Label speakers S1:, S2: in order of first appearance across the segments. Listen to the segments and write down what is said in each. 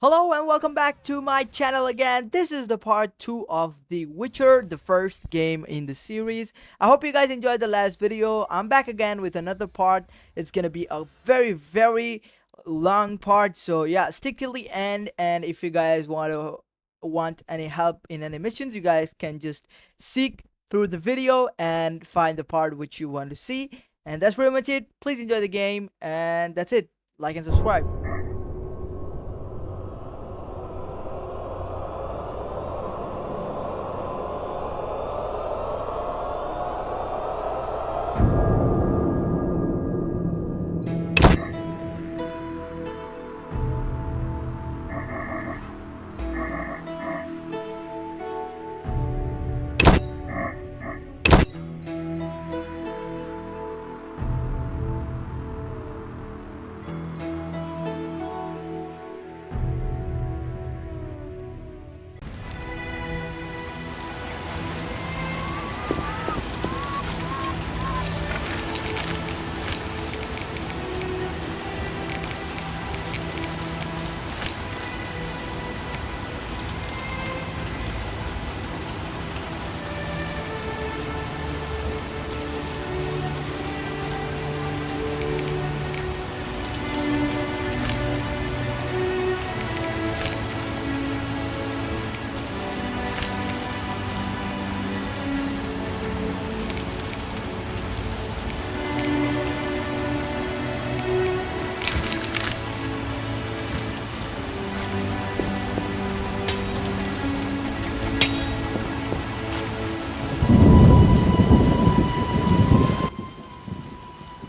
S1: Hello and welcome back to my channel again. This is the part 2 of The Witcher, the first game in the series. I hope you guys enjoyed the last video. I'm back again with another part. It's gonna be a very long part, so yeah, stick till the end. And if you guys want any help in any missions, you guys can just seek through the video and find the part which you want to see. And that's pretty much it. Please enjoy the game, and that's it. Like and subscribe.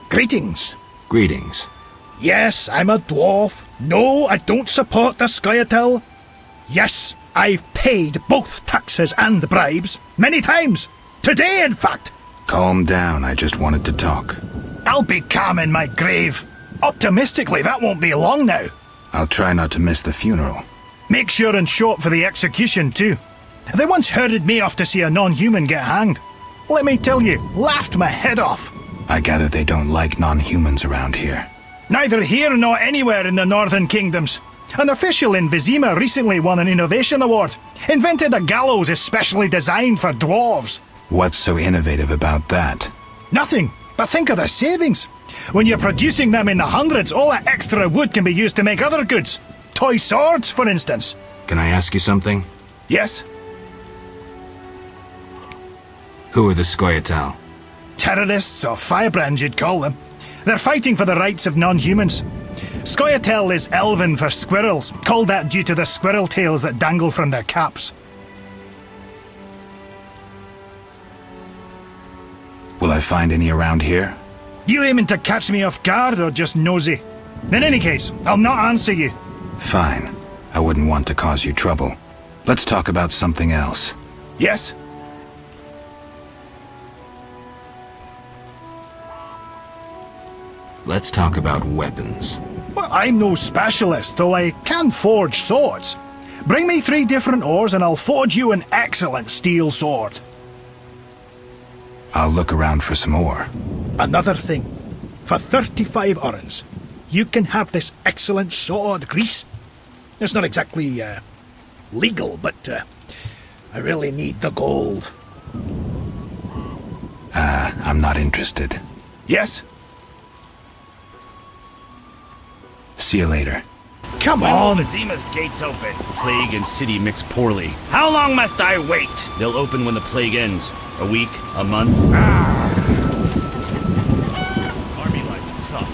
S2: Greetings.
S3: Greetings.
S2: Yes, I'm a dwarf. No, I don't support the Scoia'tael. Yes, I've paid both taxes and bribes. Many times. Today, in fact.
S3: Calm down, I just wanted to talk.
S2: I'll be calm in my grave. Optimistically, that won't be long now.
S3: I'll try not to miss the funeral.
S2: Make sure and show up for the execution, too. They once herded me off to see a non-human get hanged. Let me tell you, laughed my head off.
S3: I gather they don't like non-humans around here.
S2: Neither here nor anywhere in the Northern Kingdoms. An official in Vizima recently won an innovation award. Invented a gallows especially designed for dwarves.
S3: What's so innovative about that?
S2: Nothing, but think of the savings. When you're producing them in the hundreds, all that extra wood can be used to make other goods. Toy swords, for instance.
S3: Can I ask you something?
S2: Yes?
S3: Who are the Scoia'tael?
S2: Terrorists, or firebrands you'd call them. They're fighting for the rights of non-humans. Scoia'tael is Elven for squirrels, called that due to the squirrel tails that dangle from their caps.
S3: Will I find any around here?
S2: You aiming to catch me off guard or just nosy? In any case, I'll not answer you.
S3: Fine. I wouldn't want to cause you trouble. Let's talk about something else.
S2: Yes?
S3: Let's talk about weapons.
S2: Well, I'm no specialist, though I can forge swords. Bring me 3 different ores and I'll forge you an excellent steel sword.
S3: I'll look around for some more.
S2: Another thing. For 35 orens, you can have this excellent sword, Grease. It's not exactly, legal, but, I really need the gold.
S3: I'm not interested.
S2: Yes?
S3: See you later.
S2: Come
S4: When will
S2: on!
S4: Vizima's gates open? Plague and city mix poorly. How long must I wait? They'll open when the plague ends. A week? A month? Army life's tough.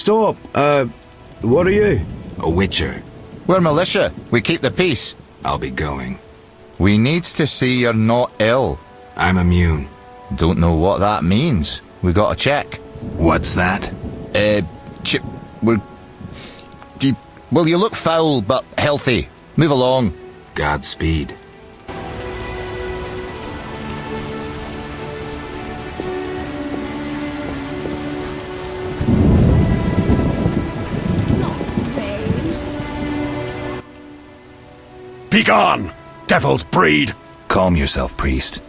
S5: Stop. What are you?
S3: A witcher.
S6: We're militia. We keep the peace.
S3: I'll be going.
S6: We needs to see you're not ill.
S3: I'm immune.
S6: Don't know what that means. We gotta check.
S3: What's that?
S6: We're... Well, you look foul, but healthy. Move along.
S3: Godspeed.
S2: Begone, devil's breed!
S3: Calm yourself, priest.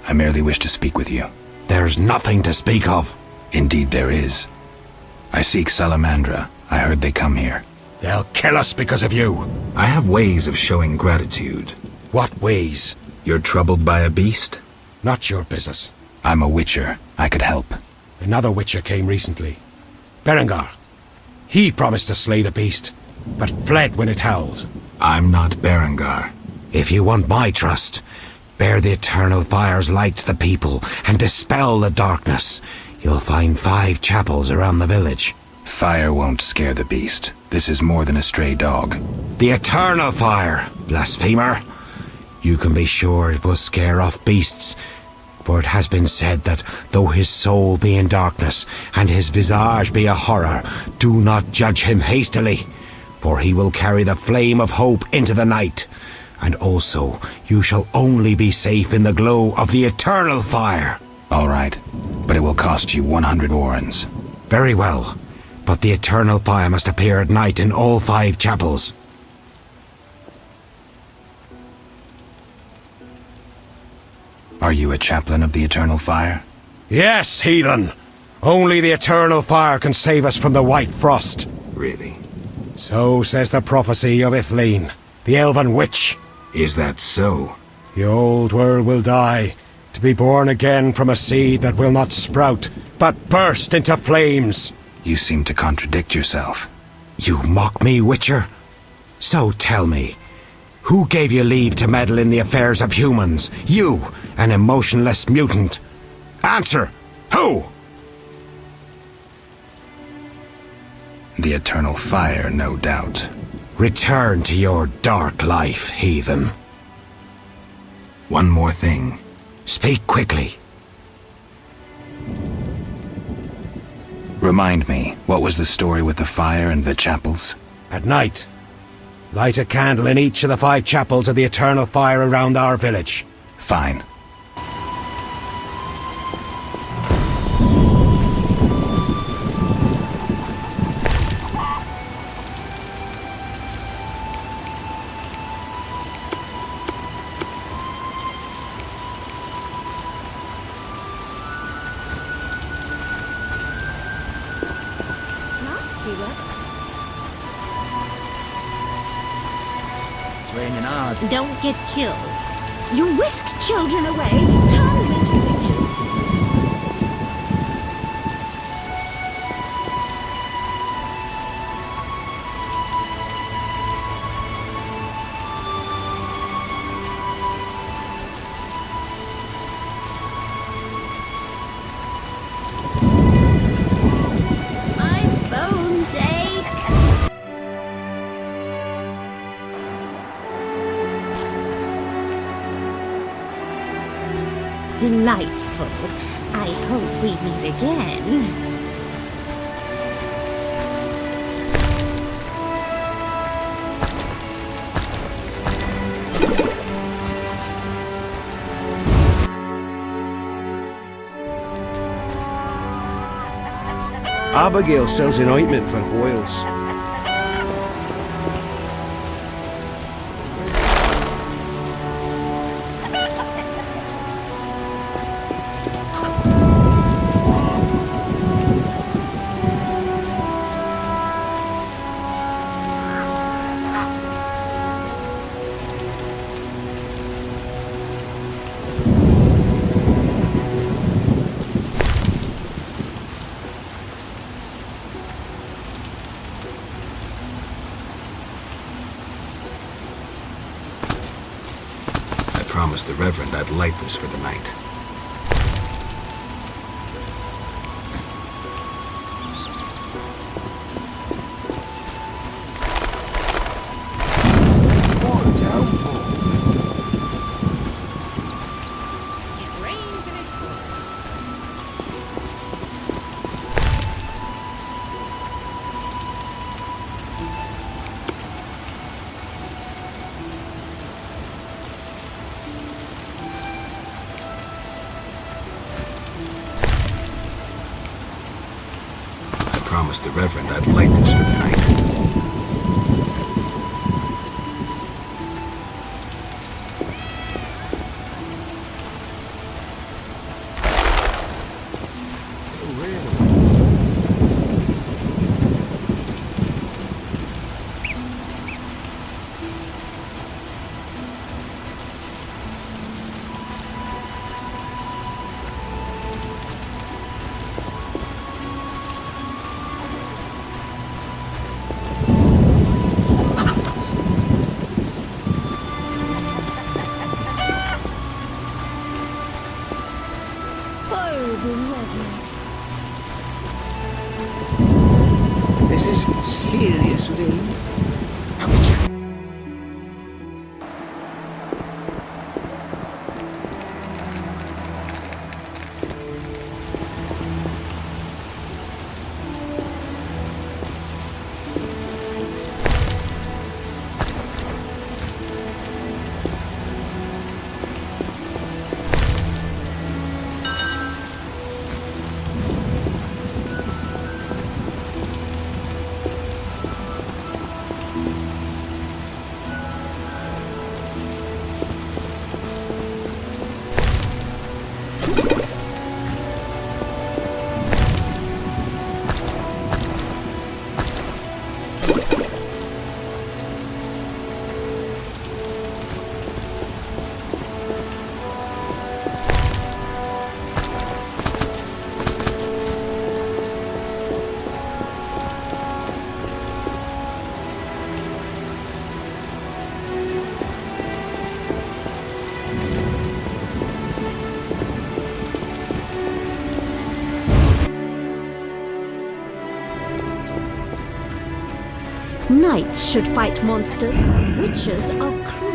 S3: I merely wish to speak with you.
S5: There's nothing to speak of.
S3: Indeed there is. I seek Salamandra. I heard they come here.
S2: They'll kill us because of you.
S3: I have ways of showing gratitude.
S2: What ways?
S3: You're troubled by a beast?
S2: Not your business.
S3: I'm a witcher. I could help.
S2: Another witcher came recently. Berengar. He promised to slay the beast, but fled when it howled.
S3: I'm not Berengar.
S5: If you want my trust, bear the eternal fire's light to the people and dispel the darkness. You'll find 5 chapels around the village.
S3: Fire won't scare the beast. This is more than a stray dog.
S5: The eternal fire, blasphemer. You can be sure it will scare off beasts, for it has been said that though his soul be in darkness and his visage be a horror, do not judge him hastily, for he will carry the flame of hope into the night. And also, you shall only be safe in the glow of the eternal fire.
S3: All right, but it will cost you 100 orens.
S5: Very well, but the eternal fire must appear at night in all 5 chapels.
S3: Are you a chaplain of the eternal fire?
S2: Yes, heathen. Only the eternal fire can save us from the white frost.
S3: Really?
S2: So says the prophecy of Ithleen, the elven witch.
S3: Is that so?
S2: The old world will die, to be born again from a seed that will not sprout, but burst into flames.
S3: You seem to contradict yourself.
S5: You mock me, Witcher? So tell me, who gave you leave to meddle in the affairs of humans? You, an emotionless mutant. Answer! Who?
S3: The eternal fire, no doubt.
S5: Return to your dark life, heathen.
S3: One more thing.
S5: Speak quickly.
S3: Remind me, what was the story with the fire and the chapels?
S2: At night, light a candle in each of the 5 chapels of the eternal fire around our village.
S3: Fine.
S7: Don't get killed. You whisked children away, turn them into pictures. My bones ache. Delightful. I hope we meet again.
S5: Abigail sells an ointment for boils.
S3: I promised the Reverend I'd light this for the night. promised the Reverend I'd light this for the night.
S8: This is serious rain.
S7: Knights should fight monsters. Witches are crude.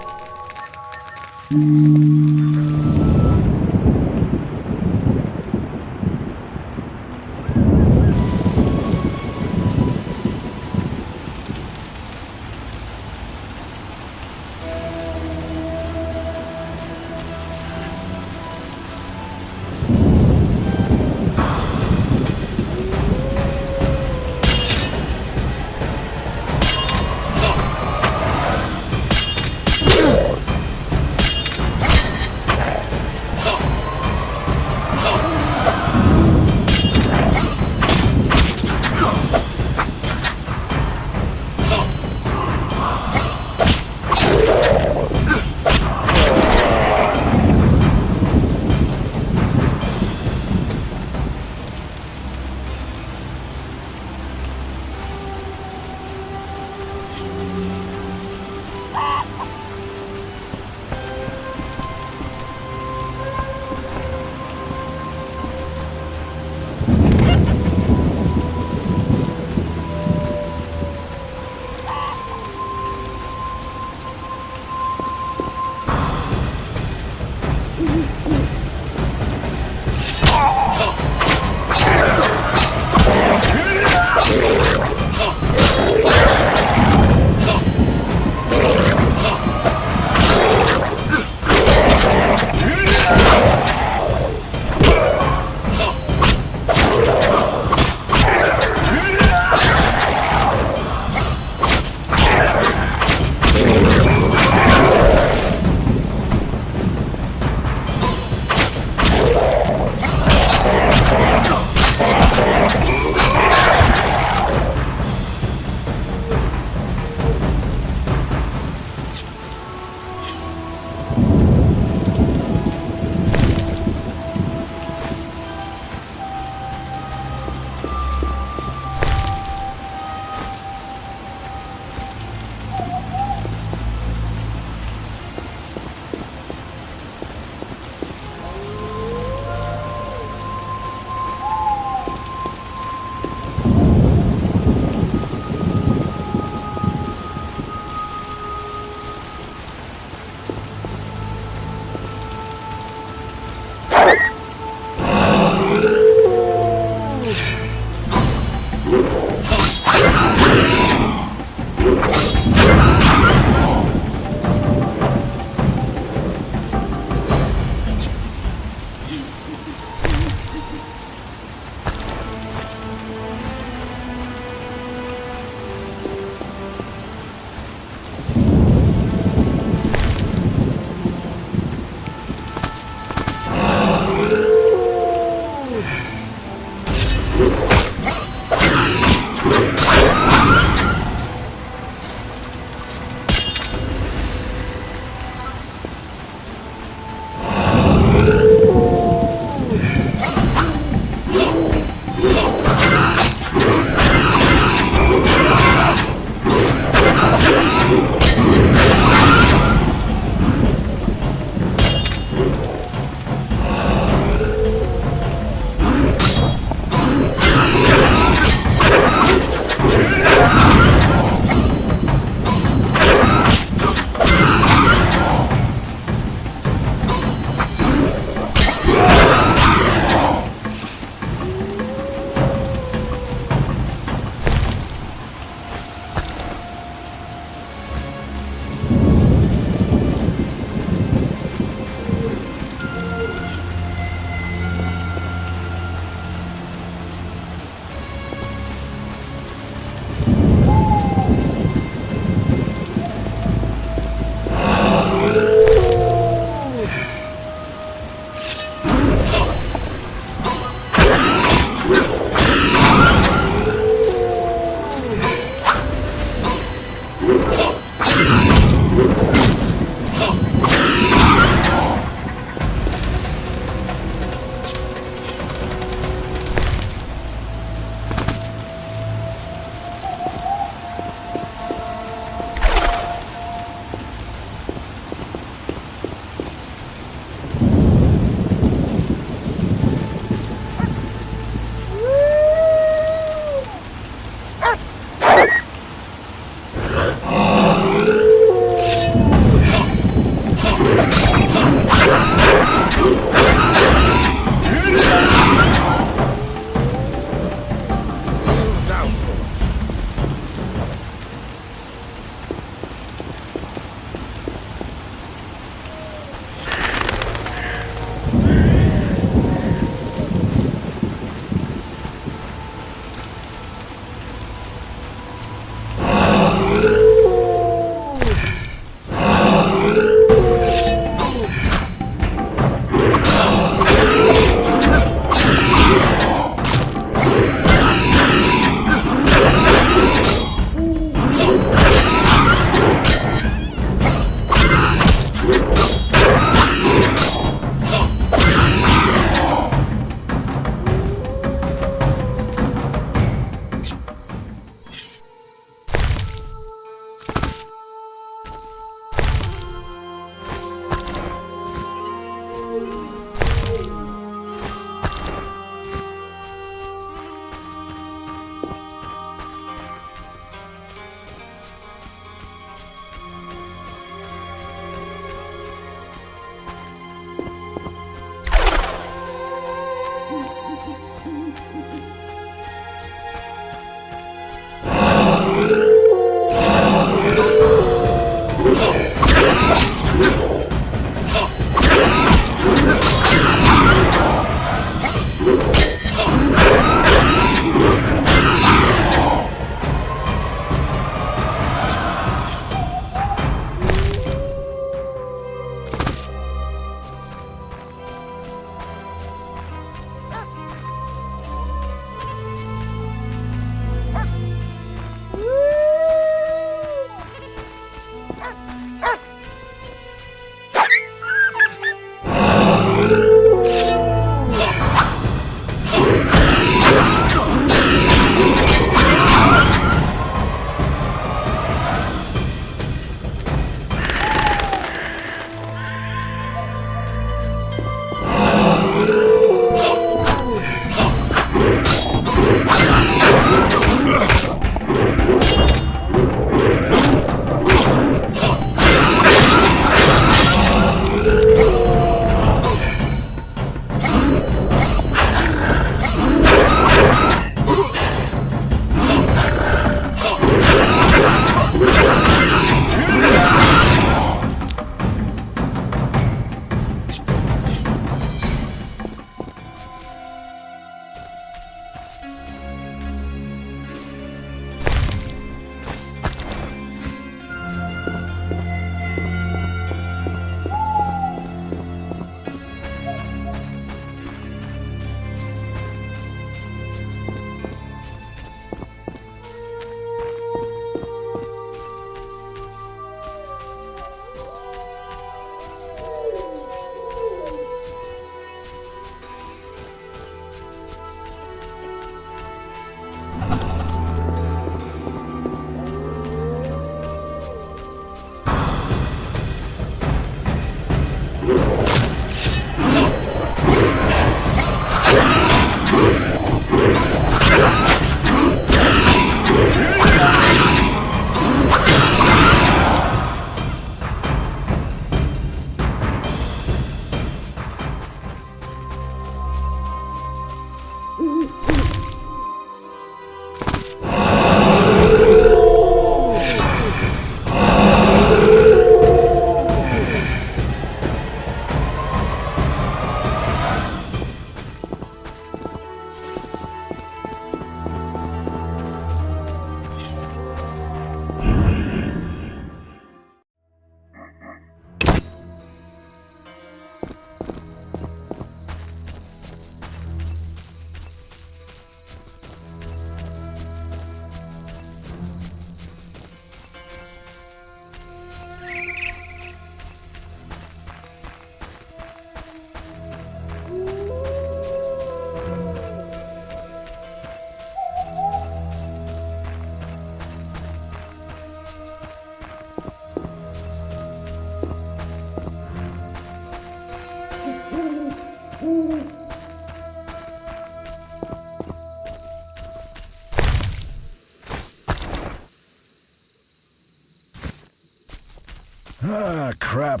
S3: Ah, crap.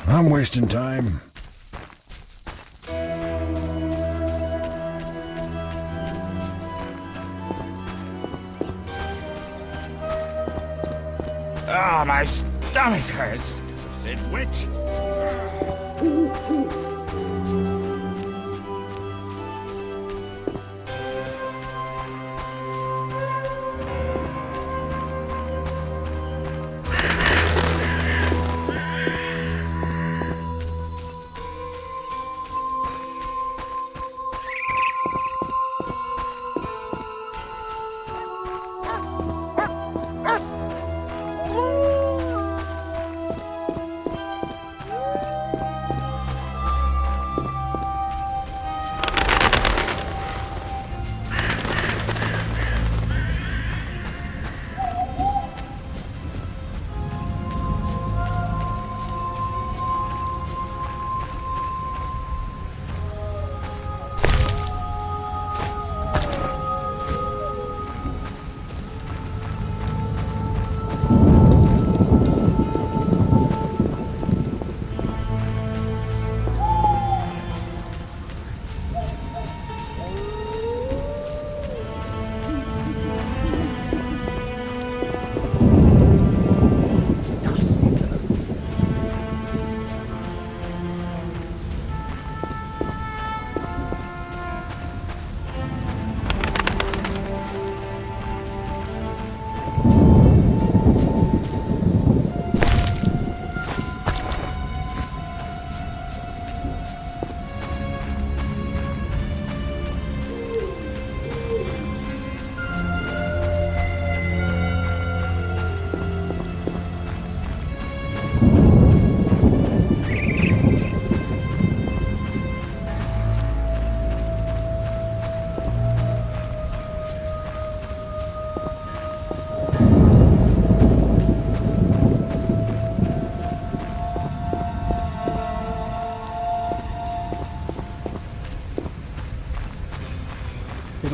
S3: I'm wasting time.
S4: Ah, my stomach hurts. Said which?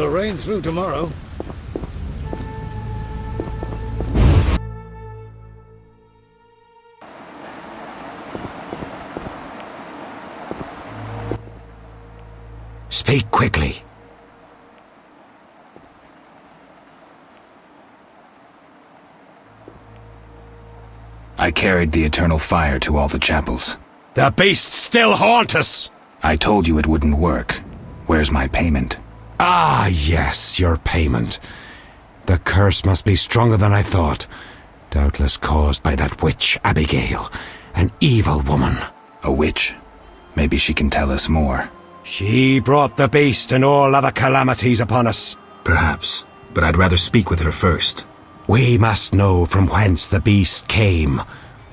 S9: It'll rain through tomorrow.
S5: Speak quickly.
S3: I carried the eternal fire to all the chapels.
S5: The beasts still haunt us!
S3: I told you it wouldn't work. Where's my payment?
S5: Ah, yes, your payment. The curse must be stronger than I thought. Doubtless caused by that witch, Abigail. An evil woman.
S3: A witch? Maybe she can tell us more.
S5: She brought the beast and all other calamities upon us.
S3: Perhaps, but I'd rather speak with her first.
S5: We must know from whence the beast came.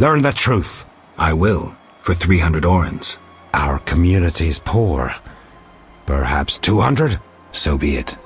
S5: Learn the truth.
S3: I will, for 300 orens.
S5: Our community's poor. Perhaps 200?
S3: So be it.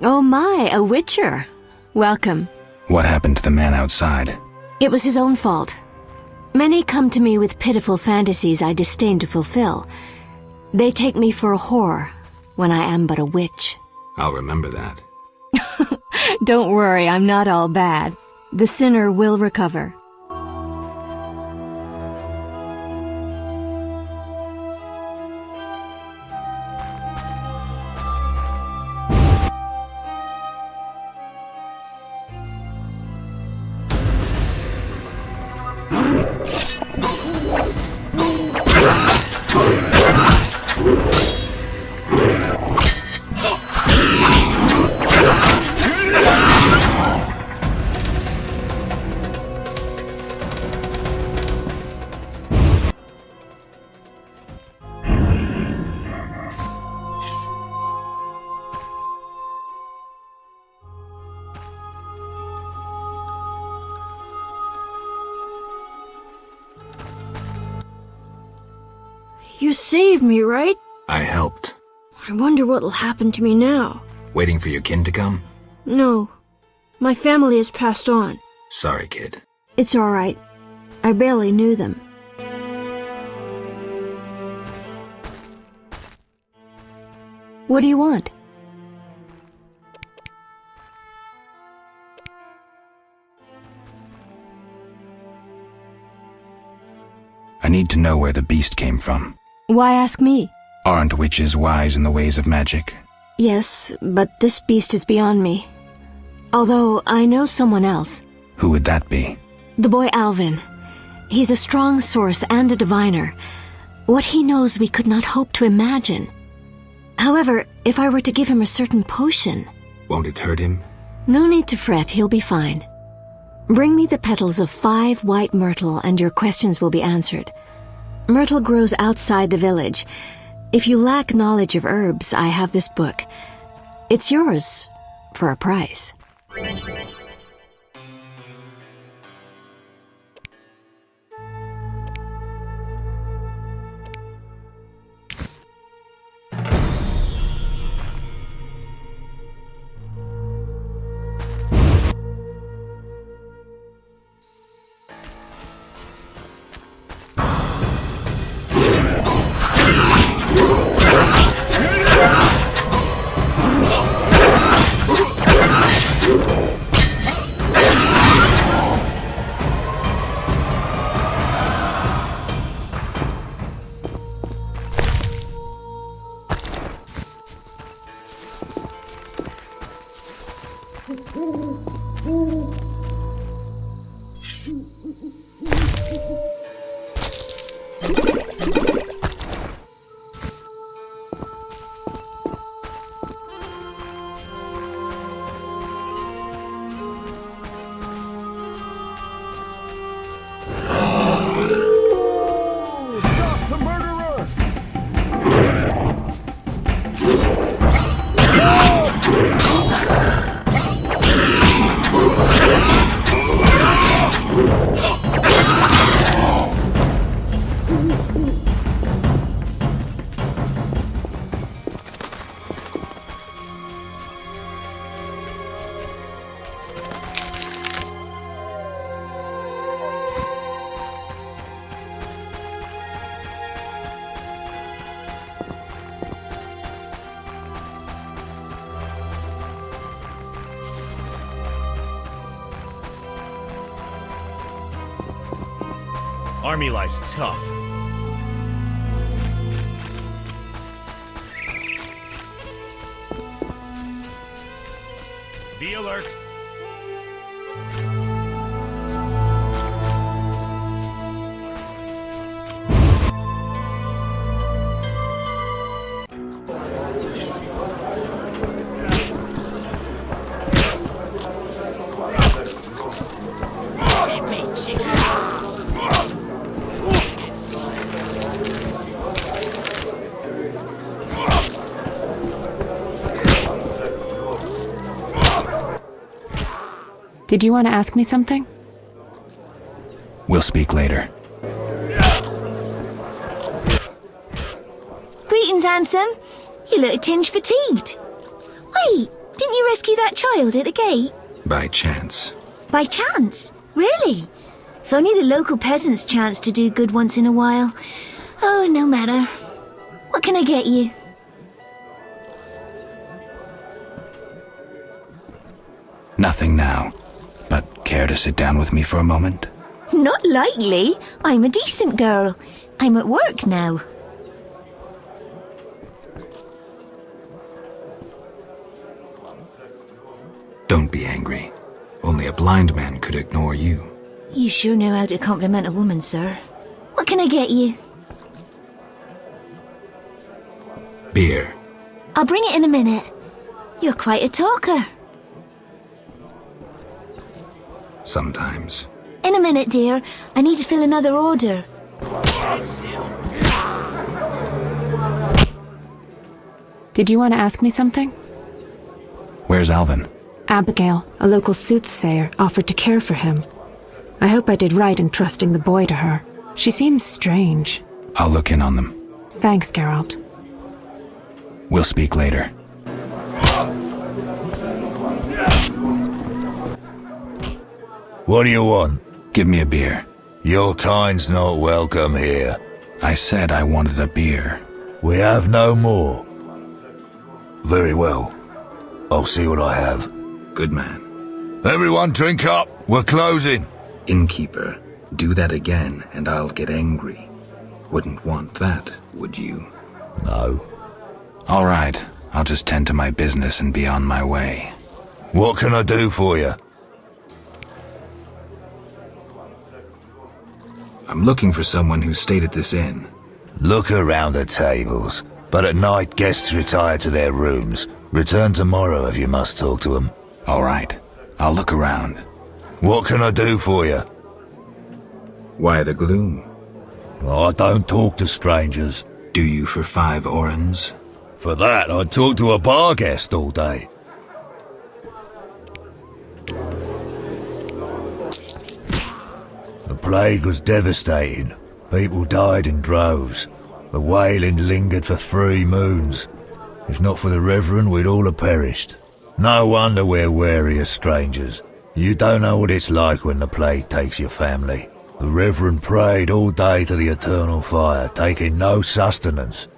S7: Oh my, a witcher. Welcome.
S3: What happened to the man outside?
S7: It was his own fault. Many come to me with pitiful fantasies I disdain to fulfill. They take me for a whore, when I am but a witch.
S3: I'll remember that.
S7: Don't worry, I'm not all bad. The sinner will recover. You saved me, right?
S3: I helped.
S7: I wonder what'll happen to me now.
S3: Waiting for your kin to come?
S7: No. My family has passed on.
S3: Sorry, kid.
S7: It's all right. I barely knew them. What do you want?
S3: I need to know where the beast came from.
S7: Why ask me?
S3: Aren't witches wise in the ways of magic?
S7: Yes, but this beast is beyond me. Although I know someone else.
S3: Who would that be?
S7: The boy Alvin. He's a strong source and a diviner. What he knows we could not hope to imagine. However, if I were to give him a certain potion...
S3: Won't it hurt him?
S7: No need to fret, he'll be fine. Bring me the petals of 5 white myrtle and your questions will be answered. Myrtle grows outside the village. If you lack knowledge of herbs, I have this book. It's yours, for a price.
S4: Army life's tough. Be alert.
S9: Did you want to ask me something?
S3: We'll speak later.
S10: Greetings, handsome. You look a tinge fatigued. Wait, do Didn't you rescue that child at the gate?
S3: By chance.
S10: By chance? Really? If only the local peasants chanced to do good once in a while. Oh, no matter. What can I get you?
S3: Nothing now. But care to sit down with me for a moment?
S10: Not likely. I'm a decent girl. I'm at work now.
S3: Don't be angry. Only a blind man could ignore you.
S10: You sure know how to compliment a woman, sir. What can I get you?
S3: Beer.
S10: I'll bring it in a minute. You're quite a talker.
S3: Sometimes.
S10: In a minute, dear. I need to fill another order.
S9: Did you want to ask me something?
S3: Where's Alvin?
S9: Abigail, a local soothsayer, offered to care for him. I hope I did right in trusting the boy to her. She seems strange.
S3: I'll look in on them.
S9: Thanks, Geralt.
S3: We'll speak later.
S6: What do you want?
S3: Give me a beer.
S6: Your kind's not welcome here.
S3: I said I wanted a beer.
S6: We have no more. Very well. I'll see what I have.
S3: Good man.
S6: Everyone drink up. We're closing.
S3: Innkeeper, do that again and I'll get angry. Wouldn't want that, would you?
S6: No.
S3: All right. I'll just tend to my business and be on my way.
S6: What can I do for you?
S3: I'm looking for someone who stayed at this inn.
S6: Look around the tables, but at night guests retire to their rooms. Return tomorrow if you must talk to them.
S3: All right. I'll look around.
S6: What can I do for you?
S3: Why the gloom?
S6: I don't talk to strangers.
S3: Do you for 5 orens?
S6: For that, I'd talk to a bar guest all day. The plague was devastating. People died in droves. The wailing lingered for 3 moons. If not for the Reverend, we'd all have perished. No wonder we're wary of strangers. You don't know what it's like when the plague takes your family. The Reverend prayed all day to the eternal fire, taking no sustenance.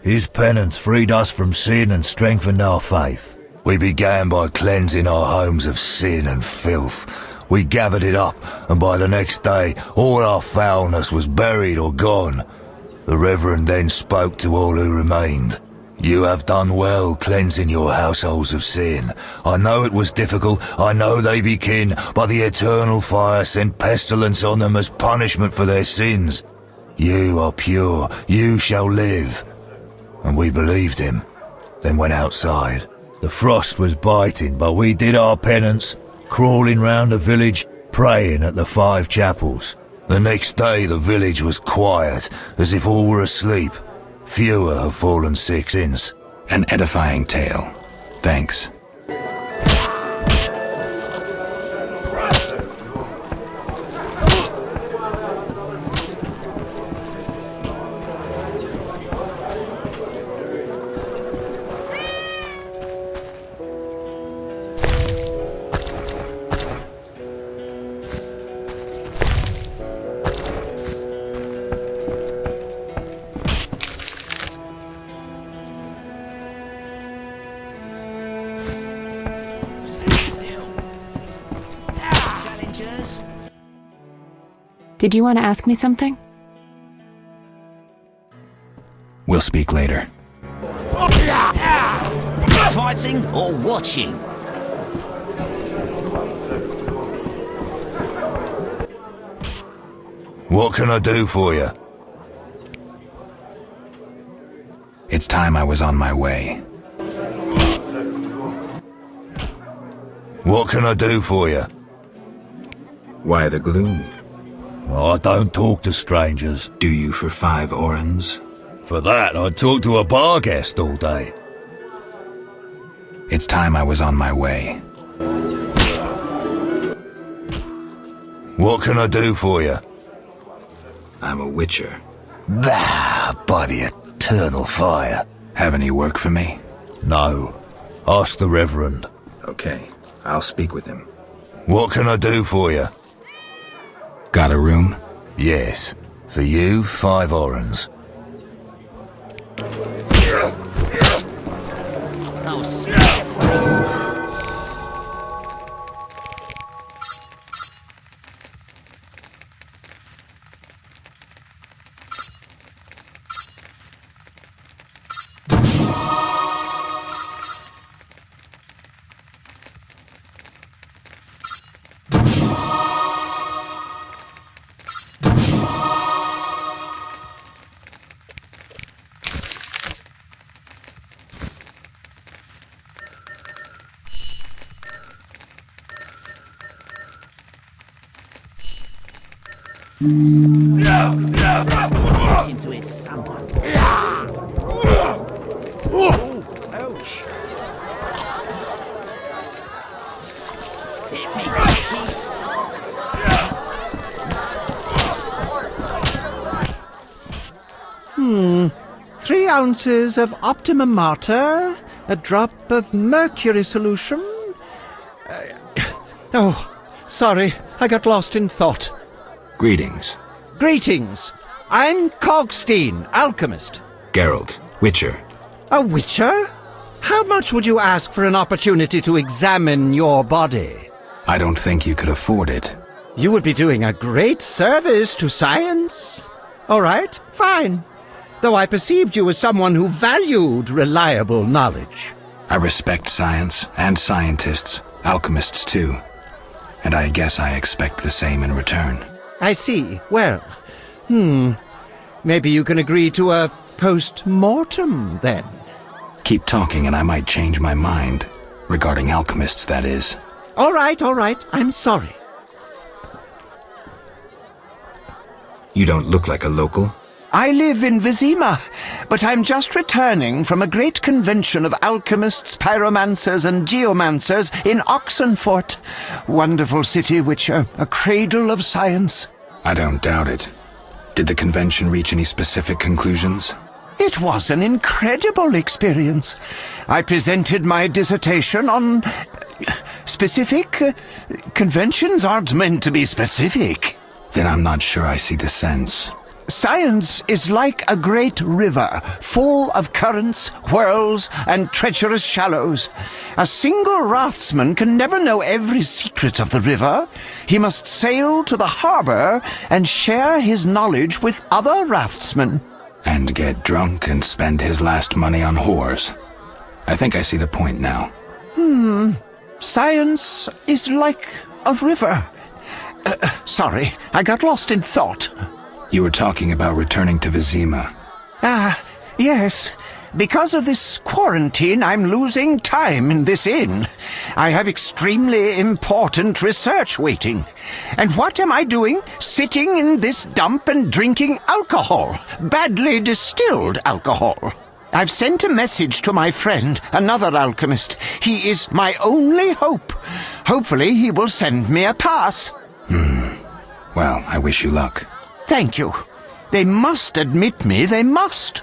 S6: His penance freed us from sin and strengthened our faith. We began by cleansing our homes of sin and filth. We gathered it up, and by the next day, all our foulness was buried or gone. The Reverend then spoke to all who remained. You have done well cleansing your households of sin. I know it was difficult, I know they be kin, but the eternal fire sent pestilence on them as punishment for their sins. You are pure, you shall live. And we believed him, then went outside. The frost was biting, but we did our penance, crawling round the village, praying at the 5 chapels. The next day the village was quiet, as if all were asleep. Fewer have fallen sick since.
S3: An edifying tale. Thanks.
S9: Did you want to ask me something?
S3: We'll speak later.
S8: Fighting or watching?
S6: What can I do for you?
S3: It's time I was on my way.
S6: What can I do for you?
S3: Why the gloom?
S6: I don't talk to strangers.
S3: Do you for 5 orens?
S6: For that, I'd talk to a bar guest all day.
S3: It's time I was on my way.
S6: What can I do for you?
S3: I'm a witcher.
S6: By the eternal fire.
S3: Have any work for me?
S6: No. Ask the Reverend.
S3: Okay, I'll speak with him.
S6: What can I do for you?
S3: Got a room?
S6: Yes. For you, 5 orens.
S8: Oh, smack your face. Into it, someone. Ouch. Hit me, Jackie.
S11: 3 ounces of optimum mater, a drop of mercury solution. Sorry, I got lost in thought.
S3: Greetings.
S11: Greetings. I'm Cogstein, alchemist.
S3: Geralt, Witcher.
S11: A witcher? How much would you ask for an opportunity to examine your body?
S3: I don't think you could afford it.
S11: You would be doing a great service to science. All right, fine. Though I perceived you as someone who valued reliable knowledge.
S3: I respect science and scientists, alchemists too. And I guess I expect the same in return.
S11: I see. Well, maybe you can agree to a post-mortem, then.
S3: Keep talking and I might change my mind. Regarding alchemists, that is.
S11: All right. I'm sorry.
S3: You don't look like a local.
S11: I live in Vizima, but I'm just returning from a great convention of alchemists, pyromancers, and geomancers in Oxenfurt. Wonderful city, Witcher, a cradle of science.
S3: I don't doubt it. Did the convention reach any specific conclusions?
S11: It was an incredible experience. I presented my dissertation on specific. Conventions aren't meant to be specific.
S3: Then I'm not sure I see the sense.
S11: Science is like a great river, full of currents, whirls, and treacherous shallows. A single raftsman can never know every secret of the river. He must sail to the harbor and share his knowledge with other raftsmen.
S3: And get drunk and spend his last money on whores. I think I see the point now.
S11: Science is like a river. Sorry, I got lost in thought.
S3: You were talking about returning to Vizima.
S11: Yes. Because of this quarantine, I'm losing time in this inn. I have extremely important research waiting. And what am I doing? Sitting in this dump and drinking alcohol. Badly distilled alcohol. I've sent a message to my friend, another alchemist. He is my only hope. Hopefully he will send me a pass.
S3: Well, I wish you luck.
S11: Thank you. They must admit me, they must.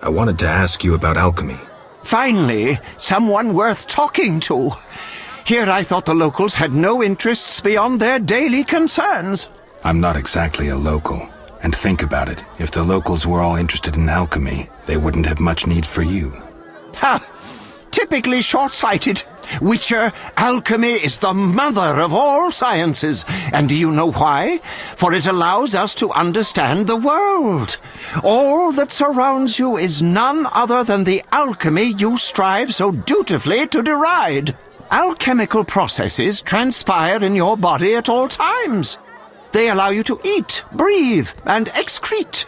S3: I wanted to ask you about alchemy.
S11: Finally, someone worth talking to. Here I thought the locals had no interests beyond their daily concerns.
S3: I'm not exactly a local. And think about it. If the locals were all interested in alchemy, they wouldn't have much need for you.
S11: Ha! Typically short-sighted. Witcher, alchemy is the mother of all sciences. And do you know why? For it allows us to understand the world. All that surrounds you is none other than the alchemy you strive so dutifully to deride. Alchemical processes transpire in your body at all times. They allow you to eat, breathe, and excrete.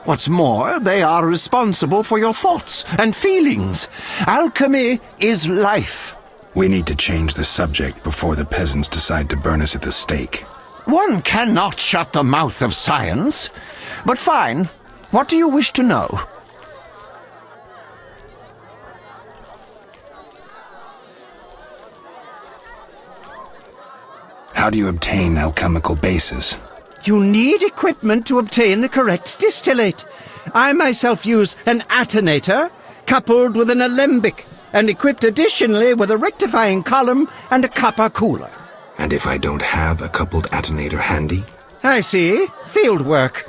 S11: What's more, they are responsible for your thoughts and feelings. Alchemy is life.
S3: We need to change the subject before the peasants decide to burn us at the stake.
S11: One cannot shut the mouth of science. But fine. What do you wish to know?
S3: How do you obtain alchemical bases?
S11: You need equipment to obtain the correct distillate. I myself use an attenator. coupled with an alembic, and equipped additionally with a rectifying column and a copper cooler.
S3: And if I don't have a coupled attenuator handy?
S11: I see. Field work.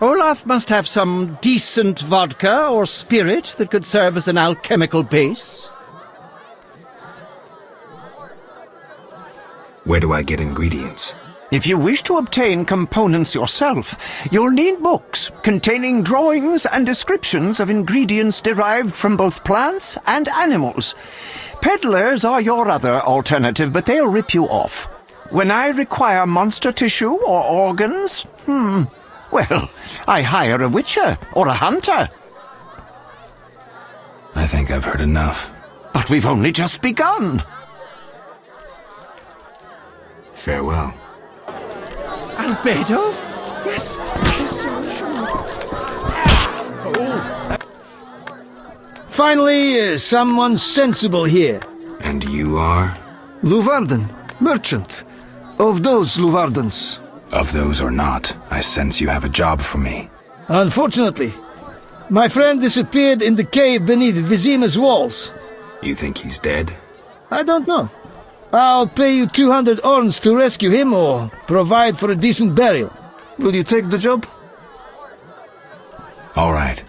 S11: Olaf must have some decent vodka or spirit that could serve as an alchemical base.
S3: Where do I get ingredients?
S11: If you wish to obtain components yourself, you'll need books containing drawings and descriptions of ingredients derived from both plants and animals. Peddlers are your other alternative, but they'll rip you off. When I require monster tissue or organs, well, I hire a witcher or a hunter.
S3: I think I've heard enough.
S11: But we've only just begun.
S3: Farewell.
S11: Albedo? Yes,
S2: Finally, someone sensible here.
S3: And you are?
S12: Luvarden, merchant. Of those Luvardens.
S3: Of those or not, I sense you have a job for me.
S2: Unfortunately, my friend disappeared in the cave beneath Vizima's walls.
S3: You think he's dead?
S2: I don't know. I'll pay you 200 orns to rescue him or provide for a decent burial.
S12: Will you take the job?
S3: All right.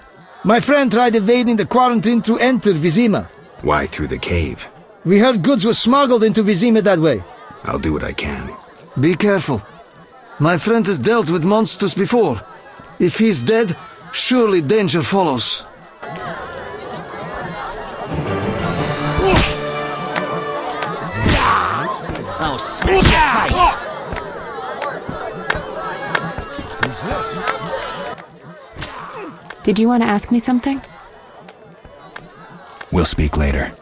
S2: My friend tried evading the quarantine to enter Vizima.
S3: Why through the cave?
S2: We heard goods were smuggled into Vizima that way.
S3: I'll do what I can.
S12: Be careful. My friend has dealt with monsters before. If he's dead, surely danger follows.
S8: Oh, smash your face!
S9: Did you want to ask me something?
S3: We'll speak later.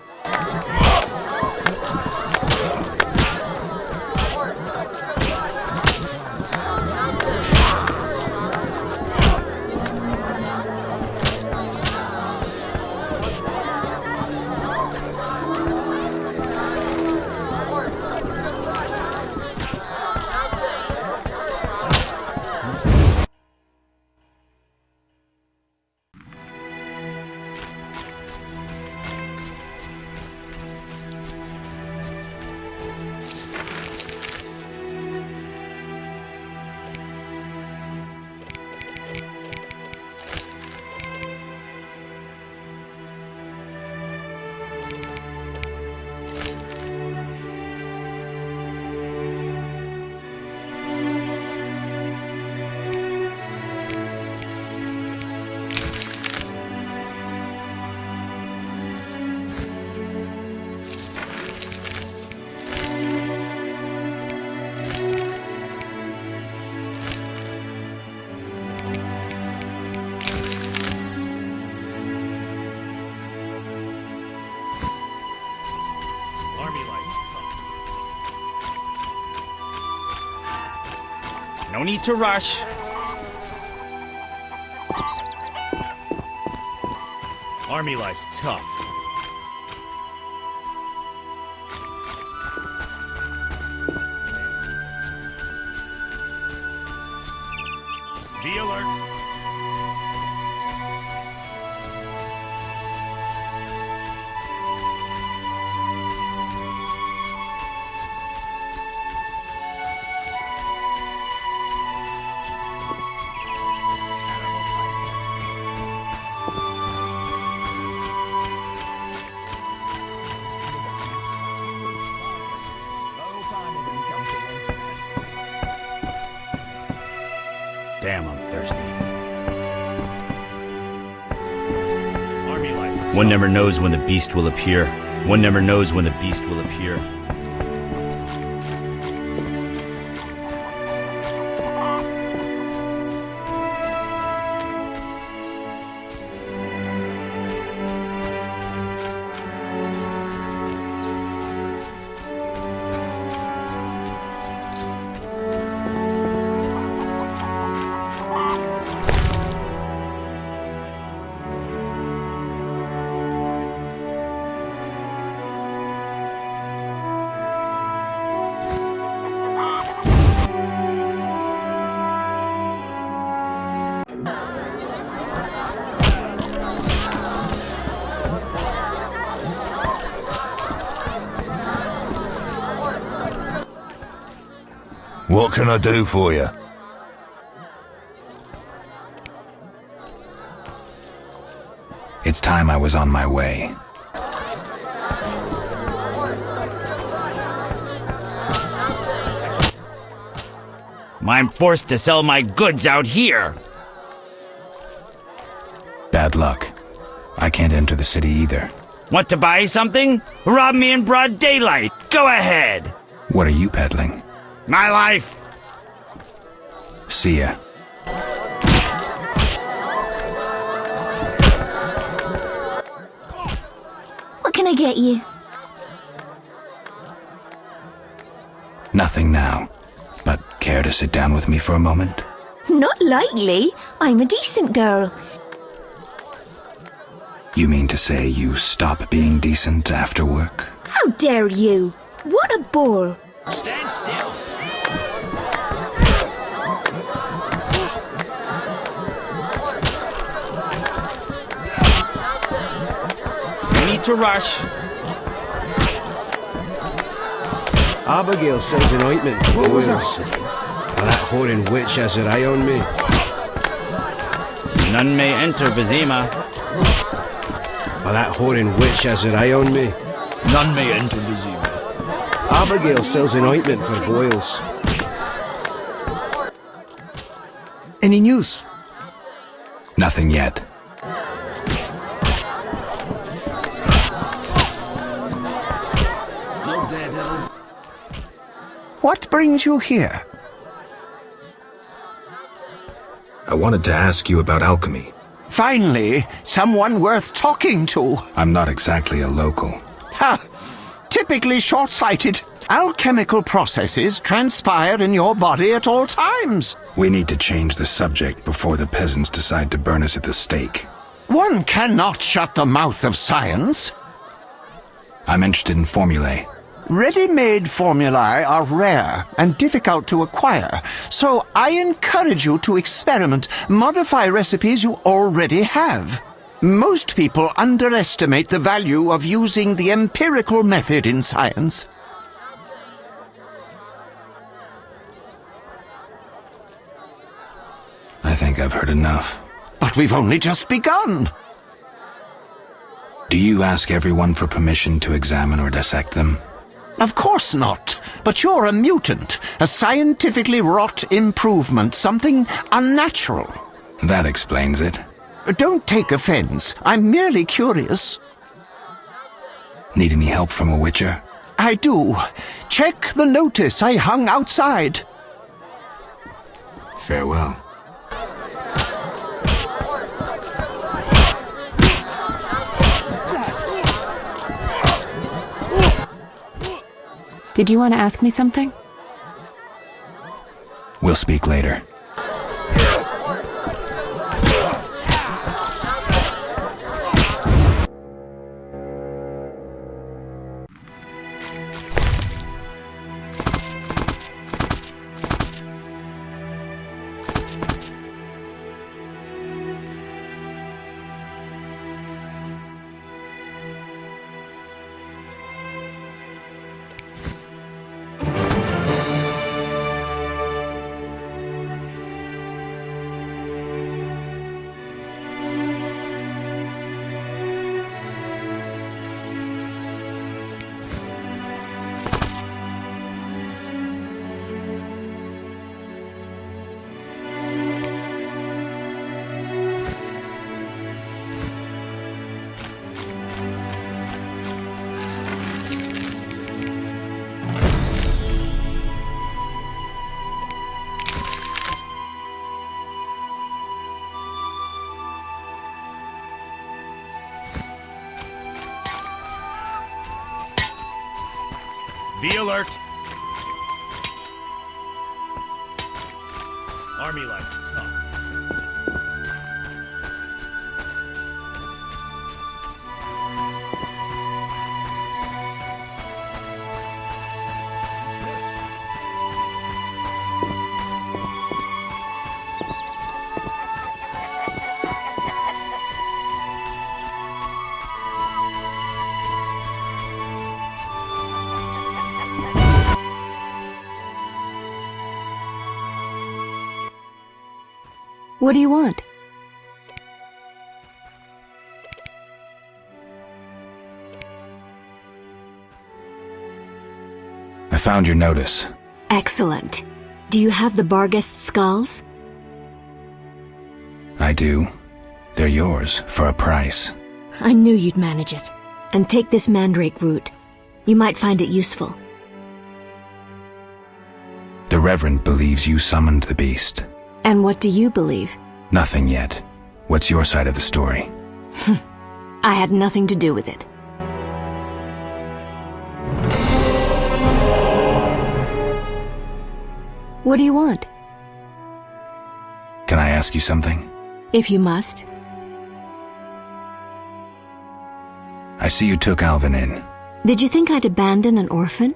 S4: No need to rush. Army life's tough. Be alert. Damn, I'm thirsty. One never knows when the beast will appear. One never knows when the beast will appear.
S6: What can I do for you?
S3: It's time I was on my way.
S4: I'm forced to sell my goods out here.
S3: Bad luck. I can't enter the city either.
S4: Want to buy something? Rob me in broad daylight. Go ahead.
S3: What are you peddling?
S4: My life.
S3: See ya.
S10: What can I get you?
S3: Nothing now. But care to sit down with me for a moment?
S10: Not likely. I'm a decent girl.
S3: You mean to say you stop being decent after work?
S10: How dare you? What a bore.
S8: Stand still.
S4: No need to rush.
S13: Abigail sells an ointment for
S11: What was
S13: boils.
S11: that?
S13: That whoring witch has her eye on me.
S4: None may enter Vizima.
S13: That whoring witch has her eye on me.
S8: None may enter Vizima.
S13: Abigail sells an ointment for boils.
S12: Any news?
S3: Nothing yet.
S8: No daredevils.
S11: What brings you here?
S3: I wanted to ask you about alchemy.
S11: Finally, someone worth talking to.
S3: I'm not exactly a local.
S11: Ha! Typically short-sighted. Alchemical processes transpire in your body at all times.
S3: We need to change the subject before the peasants decide to burn us at the stake.
S11: One cannot shut the mouth of science.
S3: I'm interested in formulae.
S11: Ready-made formulae are rare and difficult to acquire, so I encourage you to experiment, modify recipes you already have. Most people underestimate the value of using the empirical method in science.
S3: I think I've heard enough.
S11: But we've only just begun.
S3: Do you ask everyone for permission to examine or dissect them?
S11: Of course not. But you're a mutant, a scientifically wrought improvement, something unnatural.
S3: That explains it.
S11: Don't take offense. I'm merely curious.
S3: Need any help from a witcher?
S11: I do. Check the notice I hung outside.
S3: Farewell.
S9: Did you want to ask me something?
S3: We'll speak later.
S4: Be alert. Army license, huh?
S7: What do you want?
S3: I found your notice.
S7: Excellent. Do you have the Barghest skulls?
S3: I do. They're yours for a price.
S7: I knew you'd manage it. And take this mandrake root. You might find it useful.
S3: The Reverend believes you summoned the beast.
S7: And what do you believe?
S3: Nothing yet. What's your side of the story?
S7: I had nothing to do with it. What do you want?
S3: Can I ask you something?
S7: If you must.
S3: I see you took Alvin in.
S7: Did you think I'd abandon an orphan?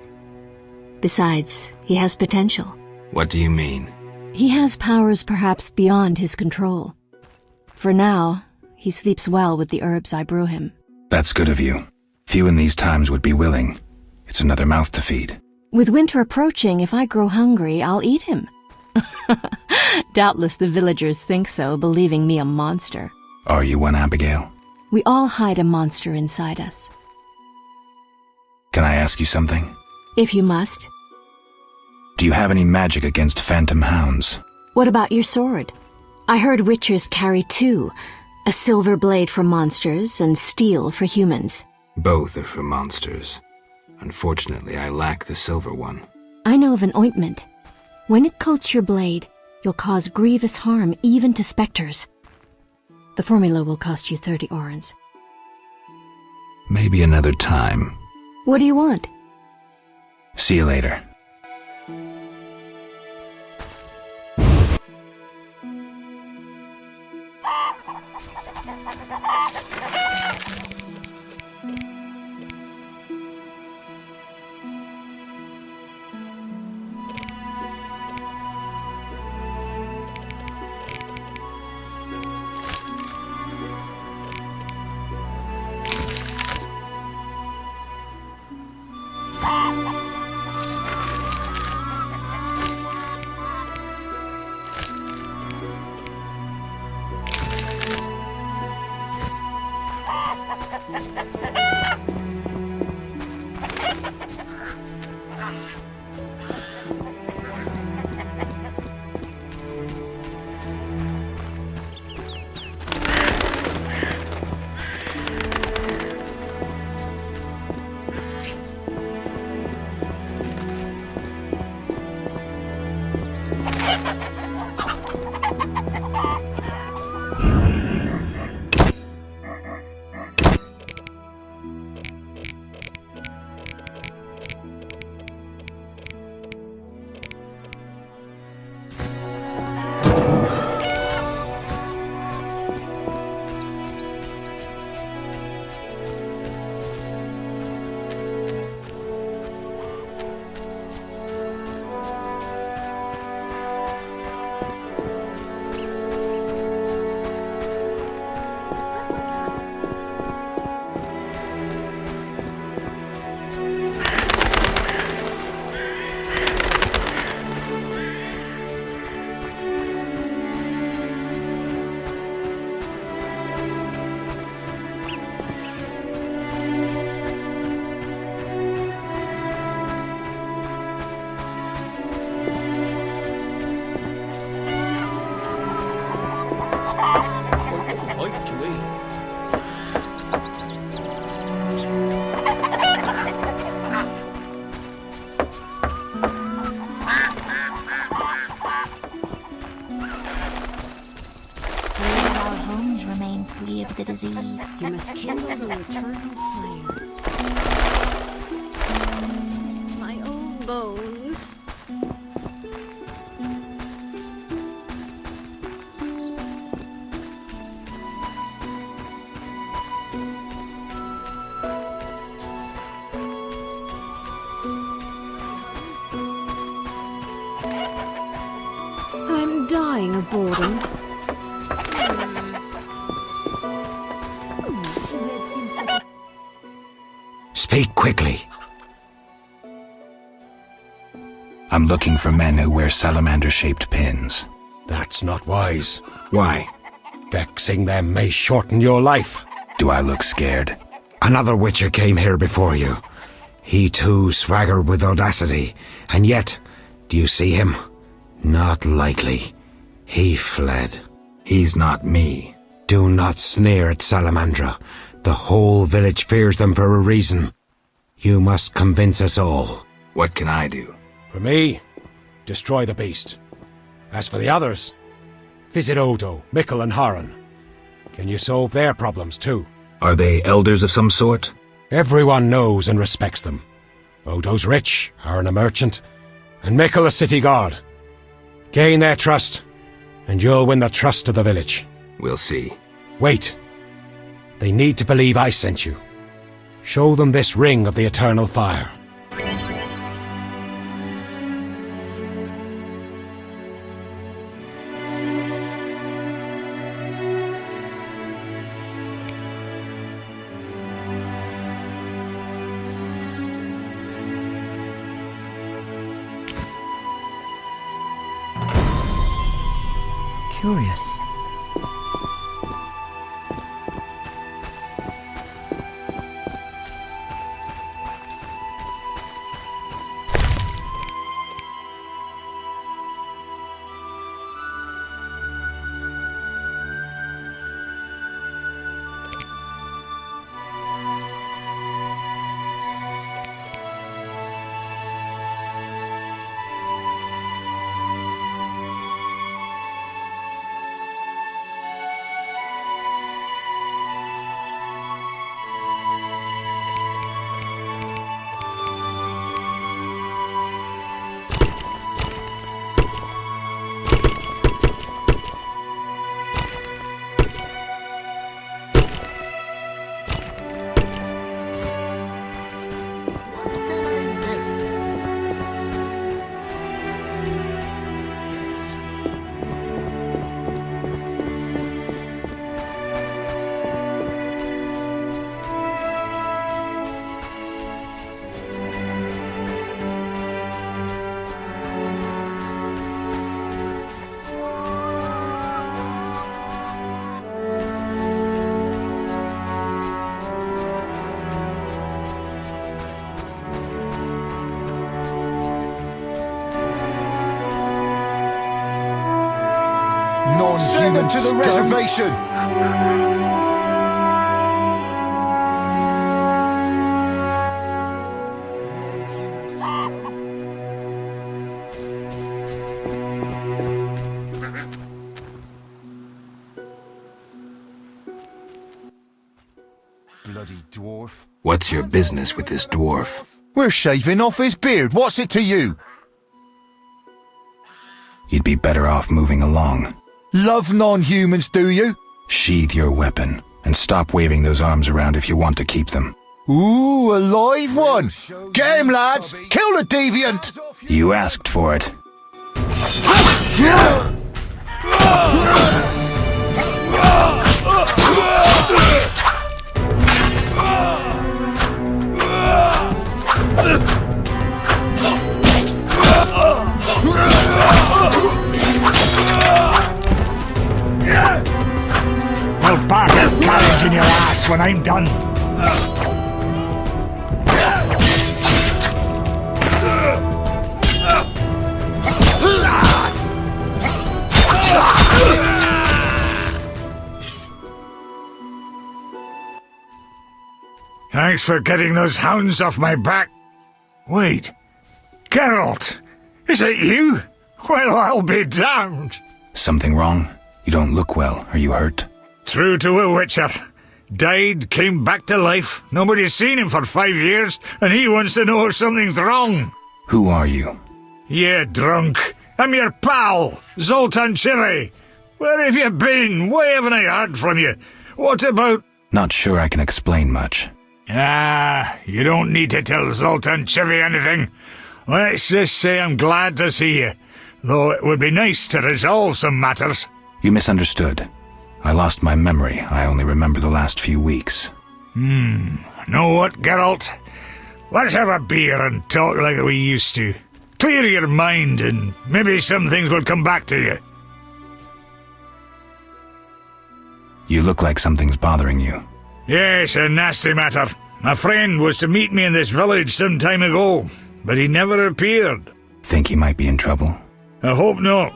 S7: Besides, he has potential.
S3: What do you mean?
S7: He has powers perhaps beyond his control. For now, he sleeps well with the herbs I brew him.
S3: That's good of you. Few in these times would be willing. It's another mouth to feed.
S7: With winter approaching, if I grow hungry, I'll eat him. Doubtless the villagers think so, believing me a monster.
S3: Are you one, Abigail?
S7: We all hide a monster inside us.
S3: Can I ask you something?
S7: If you must.
S3: Do you have any magic against phantom hounds?
S7: What about your sword? I heard witchers carry two. A silver blade for monsters and steel for humans.
S3: Both are for monsters. Unfortunately, I lack the silver one.
S7: I know of an ointment. When it coats your blade, you'll cause grievous harm even to specters. The formula will cost you 30 orens.
S3: Maybe another time.
S7: What do you want?
S3: See you later.
S10: The disease.
S14: You must kindle the eternal flame. My old bones.
S9: I'm dying of boredom.
S5: Speak quickly.
S3: I'm looking for men who wear salamander-shaped pins.
S5: That's not wise.
S3: Why?
S5: Vexing them may shorten your life.
S3: Do I look scared?
S5: Another Witcher came here before you. He too swaggered with audacity, and yet, do you see him? Not likely. He fled.
S3: He's not me.
S5: Do not sneer at Salamandra. The whole village fears them for a reason. You must convince us all.
S3: What can I do?
S5: For me, destroy the beast. As for the others, visit Odo, Mikkel and Haran. Can you solve their problems too?
S3: Are they elders of some sort?
S5: Everyone knows and respects them. Odo's rich, Haran a merchant, and Mikkel a city guard. Gain their trust, and you'll win the trust of the village.
S3: We'll see.
S5: Wait. They need to believe I sent you. Show them this ring of the eternal fire.
S1: Curious.
S15: Send them to the reservation! Bloody dwarf.
S3: What's your business with this dwarf?
S15: We're shaving off his beard. What's it to you?
S3: You'd be better off moving along.
S15: Love non-humans, do you?
S3: Sheathe your weapon, and stop waving those arms around if you want to keep them.
S15: Ooh, a live one! Get him, lads! Kill the deviant!
S3: You asked for it.
S2: I'll park a carriage in your ass when I'm done. Thanks for getting those hounds off my back. Wait, Geralt, is it you? Well, I'll be damned.
S3: Something wrong? You don't look well. Are you hurt?
S2: True to a Witcher. Died, came back to life. Nobody's seen him for 5 years, and he wants to know if something's wrong.
S3: Who are you?
S2: Yeah, drunk. I'm your pal, Zoltan Chivy. Where have you been? Why haven't I heard from you? What about...
S3: Not sure I can explain much.
S2: Ah, you don't need to tell Zoltan Chivy anything. Let's just say I'm glad to see you, though it would be nice to resolve some matters.
S3: You misunderstood. I lost my memory. I only remember the last few weeks.
S2: Know what, Geralt? Let's have a beer and talk like we used to. Clear your mind and maybe some things will come back to you.
S3: You look like something's bothering you.
S2: Yes, a nasty matter. My friend was to meet me in this village some time ago, but he never appeared.
S3: Think he might be in trouble?
S2: I hope not.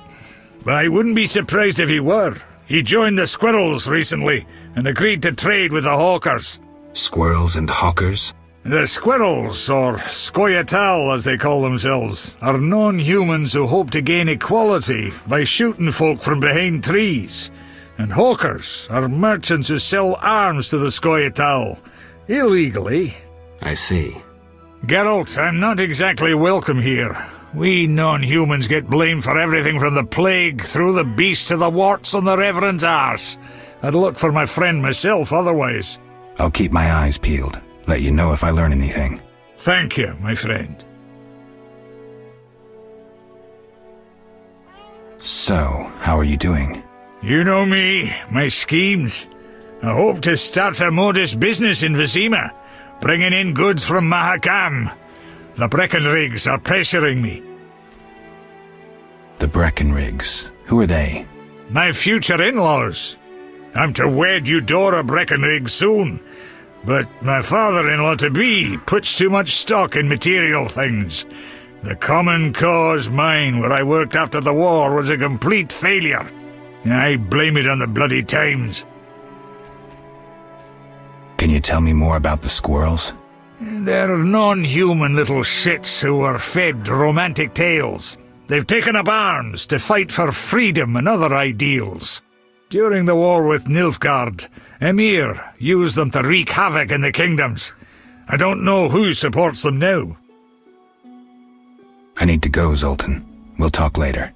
S2: But I wouldn't be surprised if he were. He joined the squirrels recently and agreed to trade with the hawkers.
S3: Squirrels and hawkers?
S2: The squirrels, or scoia'tael as they call themselves, are non-humans who hope to gain equality by shooting folk from behind trees. And hawkers are merchants who sell arms to the scoia'tael, illegally.
S3: I see.
S2: Geralt, I'm not exactly welcome here. We non-humans get blamed for everything from the plague through the beast to the warts on the Reverend's arse. I'd look for my friend myself otherwise.
S3: I'll keep my eyes peeled. Let you know if I learn anything.
S2: Thank you, my friend.
S3: So, how are you doing?
S2: You know me, my schemes. I hope to start a modest business in Vizima, bringing in goods from Mahakam. The Breckenrigs are pressuring me.
S3: The Breckenrigs? Who are they?
S2: My future in-laws. I'm to wed Eudora Breckenrig soon, but my father-in-law-to-be puts too much stock in material things. The Common Cause mine, where I worked after the war, was a complete failure. I blame it on the bloody times.
S3: Can you tell me more about the squirrels?
S2: They're non-human little shits who are fed romantic tales. They've taken up arms to fight for freedom and other ideals. During the war with Nilfgaard, Emir used them to wreak havoc in the kingdoms. I don't know who supports them now.
S3: I need to go, Zoltan. We'll talk later.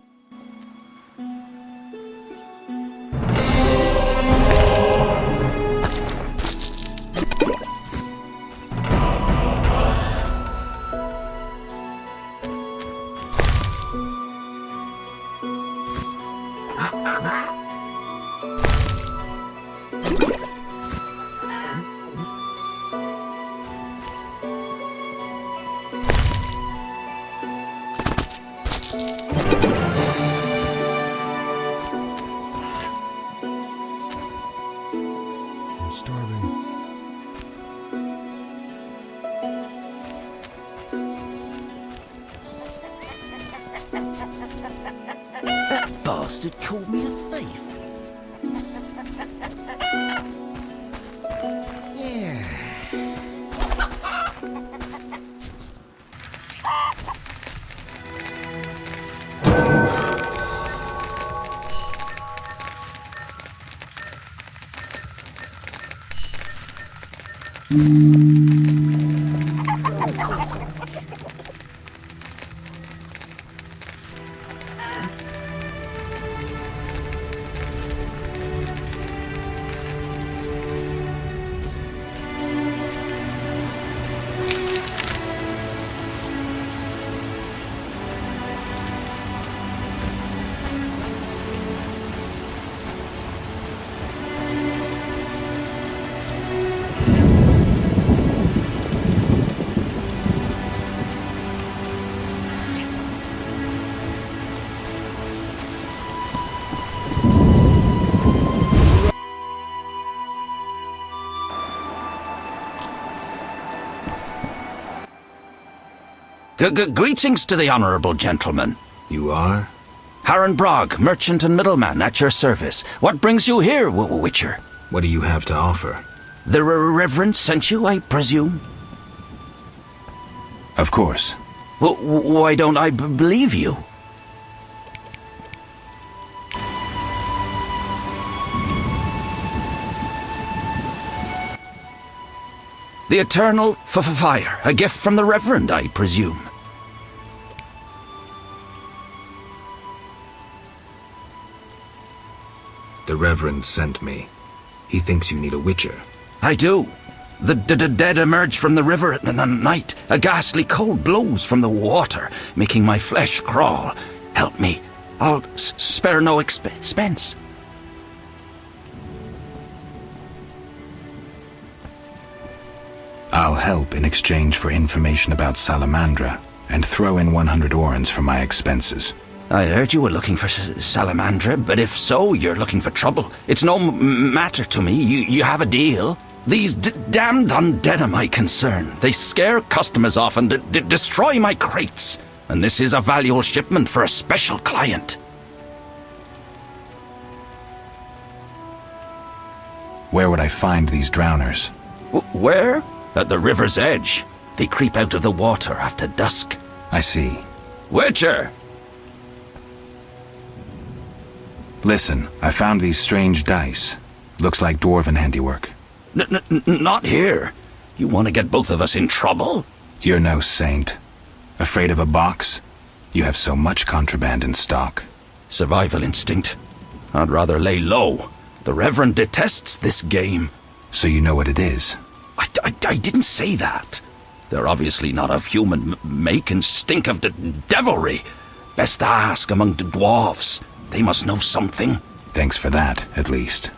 S8: Bastard called me a thief. Yeah.
S11: Greetings to the honourable gentleman.
S3: You are?
S11: Harren Brog, merchant and middleman, at your service. What brings you here, Witcher?
S3: What do you have to offer?
S11: The Reverend sent you, I presume?
S3: Of course.
S11: Why don't I believe you? The eternal fire, a gift from the Reverend, I presume.
S3: The Reverend sent me. He thinks you need a witcher.
S11: I do. The dead emerge from the river at night. A ghastly cold blows from the water, making my flesh crawl. Help me. I'll spare no expense.
S3: I'll help in exchange for information about Salamandra, and throw in 100 orens for my expenses.
S11: I heard you were looking for Salamandra, but if so, you're looking for trouble. It's no matter to me. You have a deal. These damned undead are my concern. They scare customers off and destroy my crates. And this is a valuable shipment for a special client.
S3: Where would I find these drowners?
S11: Where? At the river's edge. They creep out of the water after dusk.
S3: I see.
S11: Witcher!
S3: Listen, I found these strange dice. Looks like dwarven handiwork.
S11: Not here. You want to get both of us in trouble?
S3: You're no saint. Afraid of a box? You have so much contraband in stock.
S11: Survival instinct. I'd rather lay low. The Reverend detests this game.
S3: So you know what it is?
S11: I didn't say that. They're obviously not of human make and stink of devilry. Best ask among the dwarves. They must know something.
S3: Thanks for that, at least.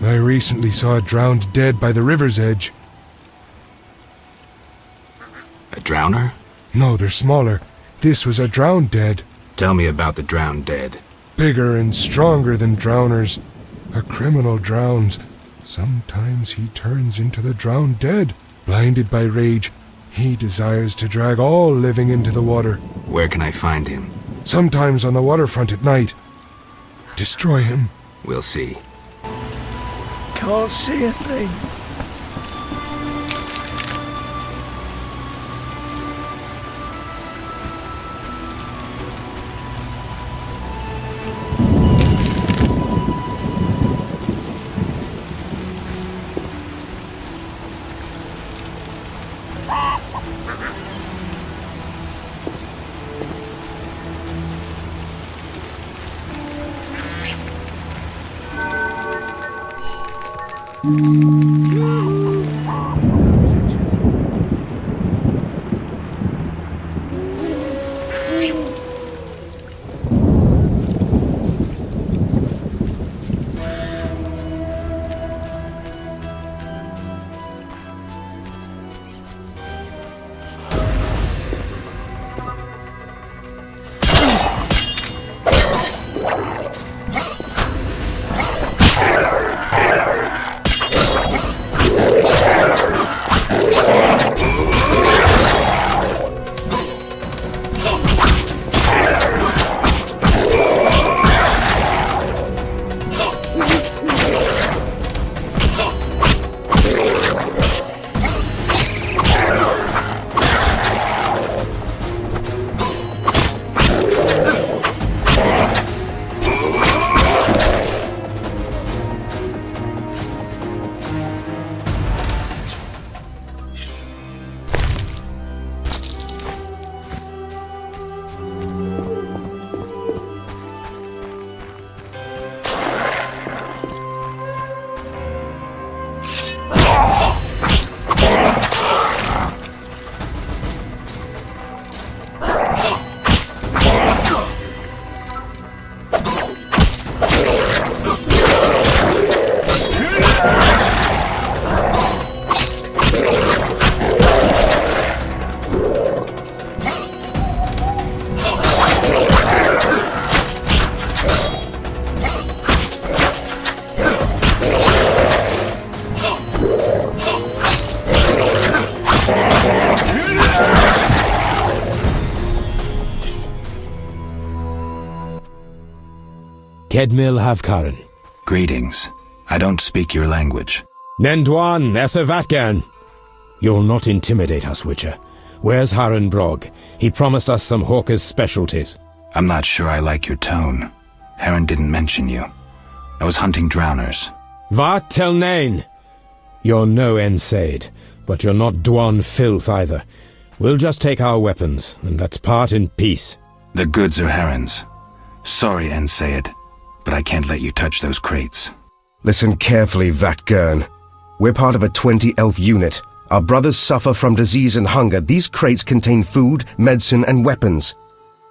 S16: I recently saw a drowned dead by the river's edge.
S3: A drowner?
S16: No, they're smaller. This was a drowned dead.
S3: Tell me about the drowned dead.
S16: Bigger and stronger than drowners. A criminal drowns. Sometimes he turns into the drowned dead. Blinded by rage, he desires to drag all living into the water.
S3: Where can I find him?
S16: Sometimes on the waterfront at night. Destroy him.
S3: We'll see.
S12: Can't see a thing.
S17: Kedmil Havkaran.
S3: Greetings. I don't speak your language.
S17: Nendwan Esavatgan. You'll not intimidate us, Witcher. Where's Haran Brog? He promised us some hawker's specialties.
S3: I'm not sure I like your tone. Haran didn't mention you. I was hunting drowners.
S17: Vat tel nain. You're no Ensaid, but you're not Dwan filth either. We'll just take our weapons, and let's part in peace.
S3: The goods are Haran's. Sorry, Ensaid, but I can't let you touch those crates.
S18: Listen carefully, Vatgern. We're part of a 20-elf unit. Our brothers suffer from disease and hunger. These crates contain food, medicine, and weapons.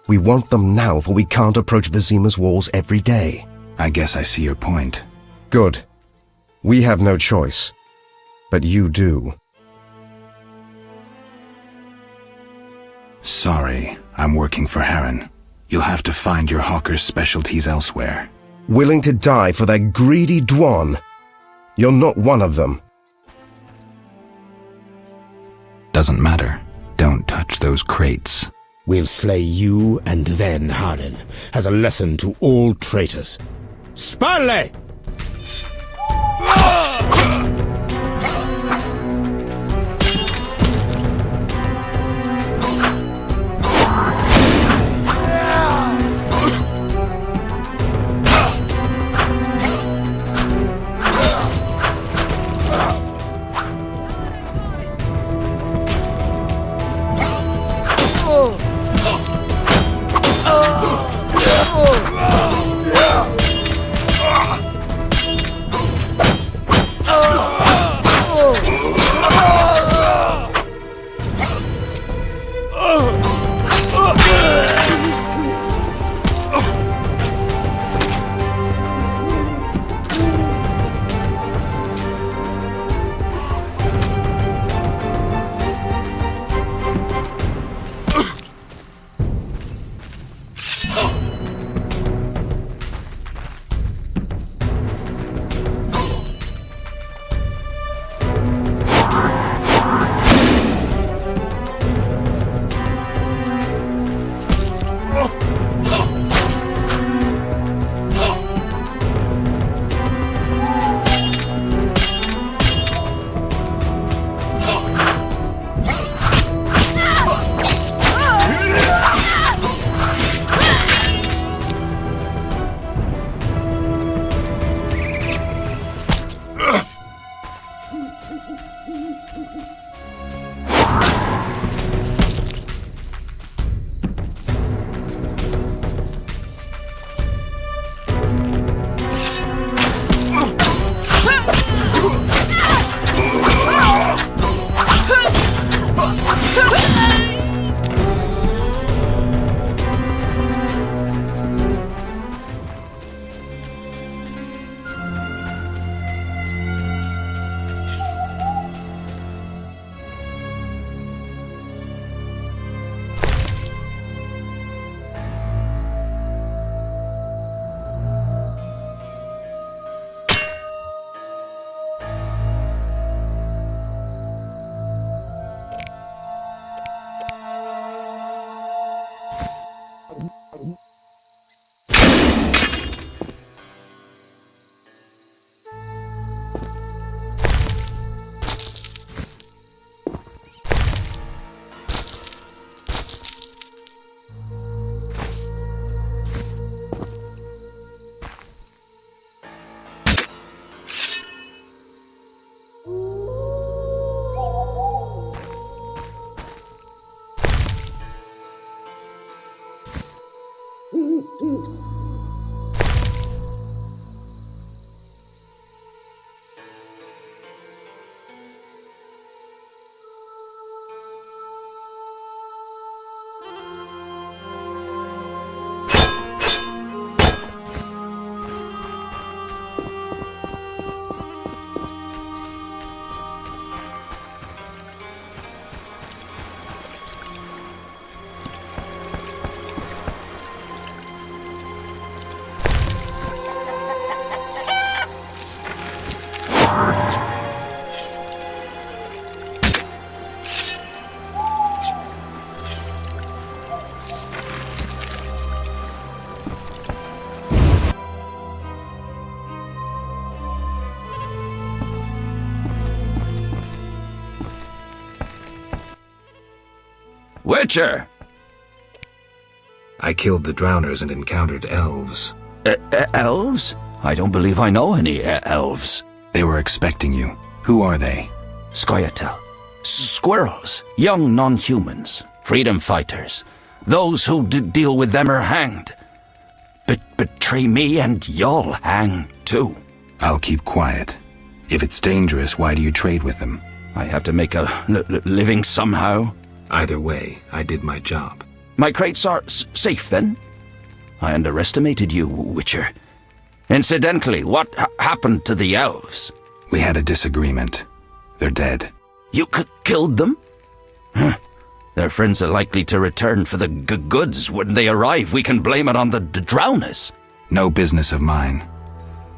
S18: We want them now, for we can't approach Vizima's walls every day.
S3: I guess I see your point.
S18: Good. We have no choice. But you do.
S3: Sorry, I'm working for Harren. You'll have to find your hawker's specialties elsewhere.
S18: Willing to die for that greedy Dwan? You're not one of them.
S3: Doesn't matter. Don't touch those crates.
S17: We'll slay you and then Harren, as a lesson to all traitors. Sparley!
S11: Witcher!
S3: I killed the drowners and encountered elves.
S11: Elves? I don't believe I know any elves.
S3: They were expecting you. Who are they?
S11: Scoia'tael. Squirrels. Young non-humans. Freedom fighters. Those who deal with them are hanged. Betray me and you'll hang too.
S3: I'll keep quiet. If it's dangerous, why do you trade with them?
S11: I have to make a living somehow.
S3: Either way, I did my job.
S11: My crates are safe, then? I underestimated you, Witcher. Incidentally, what happened to the elves?
S3: We had a disagreement. They're dead.
S11: You killed them? Huh. Their friends are likely to return for the goods. When they arrive, we can blame it on the drowners.
S3: No business of mine.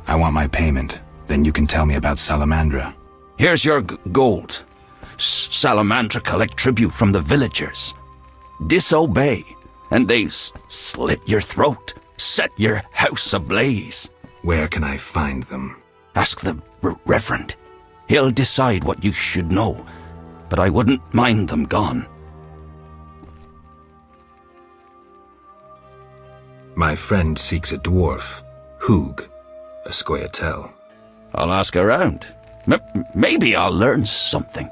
S3: I want my payment. Then you can tell me about Salamandra.
S11: Here's your gold. Salamandra collect tribute from the villagers. Disobey, and they slit your throat, set your house ablaze.
S3: Where can I find them?
S11: Ask the Reverend. He'll decide what you should know, but I wouldn't mind them gone.
S3: My friend seeks a dwarf, Hoog, a Scoia'tael.
S11: I'll ask around. Maybe I'll learn something.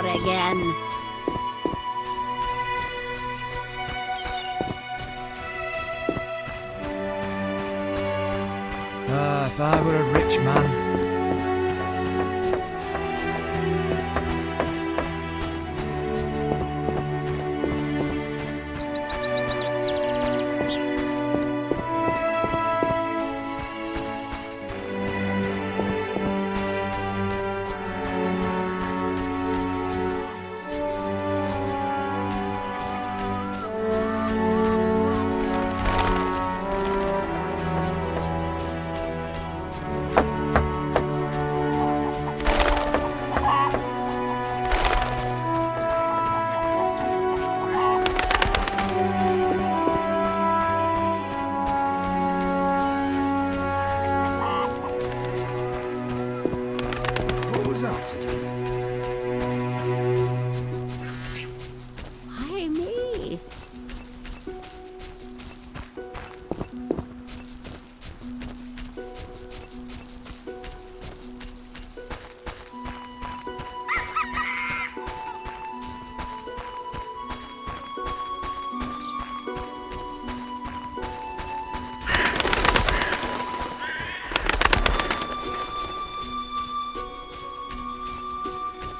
S14: Again.
S1: If I were a rich man.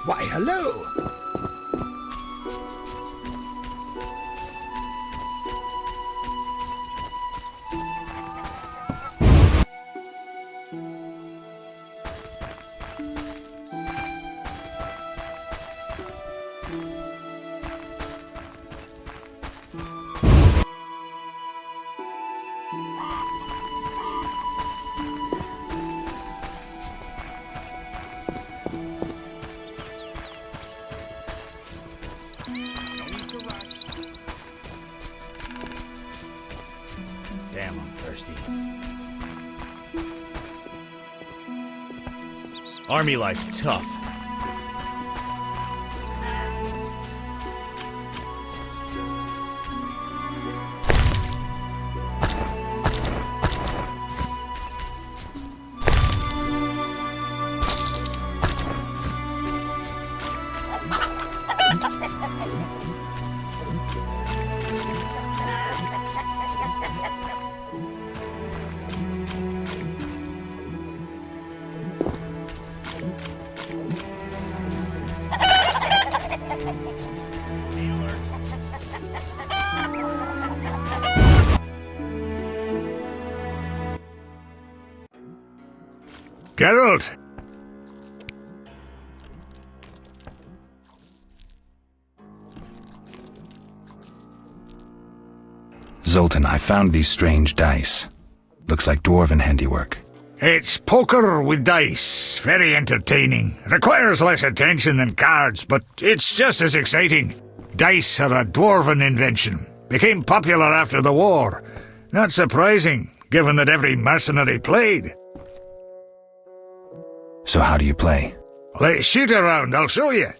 S2: Why, hello.
S4: Damn, I'm thirsty. Army life's tough.
S2: Geralt!
S3: Zoltan, I found these strange dice. Looks like dwarven handiwork.
S2: It's poker with dice. Very entertaining. Requires less attention than cards, but it's just as exciting. Dice are a dwarven invention. Became popular after the war. Not surprising, given that every mercenary played.
S3: So how do you play?
S2: Let's shoot around, I'll show you.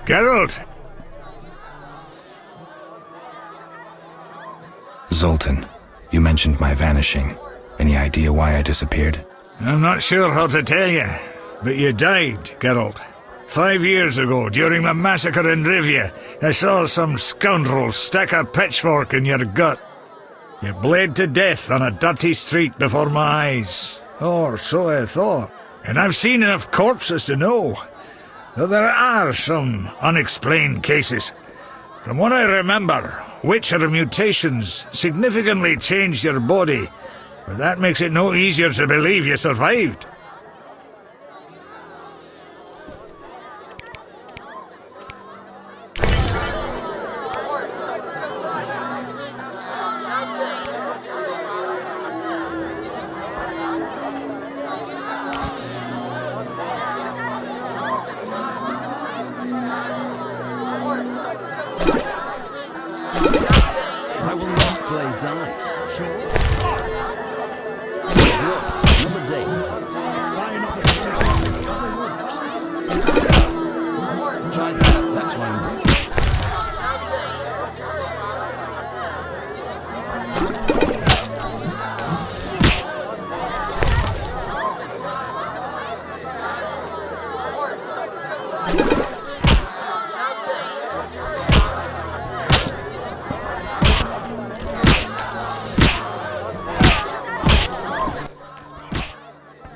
S2: Geralt!
S3: Zoltan, you mentioned my vanishing. Any idea why I disappeared?
S2: I'm not sure how to tell you, but you died, Geralt. 5 years ago, during the massacre in Rivia, I saw some scoundrel stick a pitchfork in your gut. You bled to death on a dirty street before my eyes. Or so I thought. And I've seen enough corpses to know, though there are some unexplained cases. From what I remember, Witcher mutations significantly changed your body, but that makes it no easier to believe you survived.
S8: I will not play dice. Sure. Another day.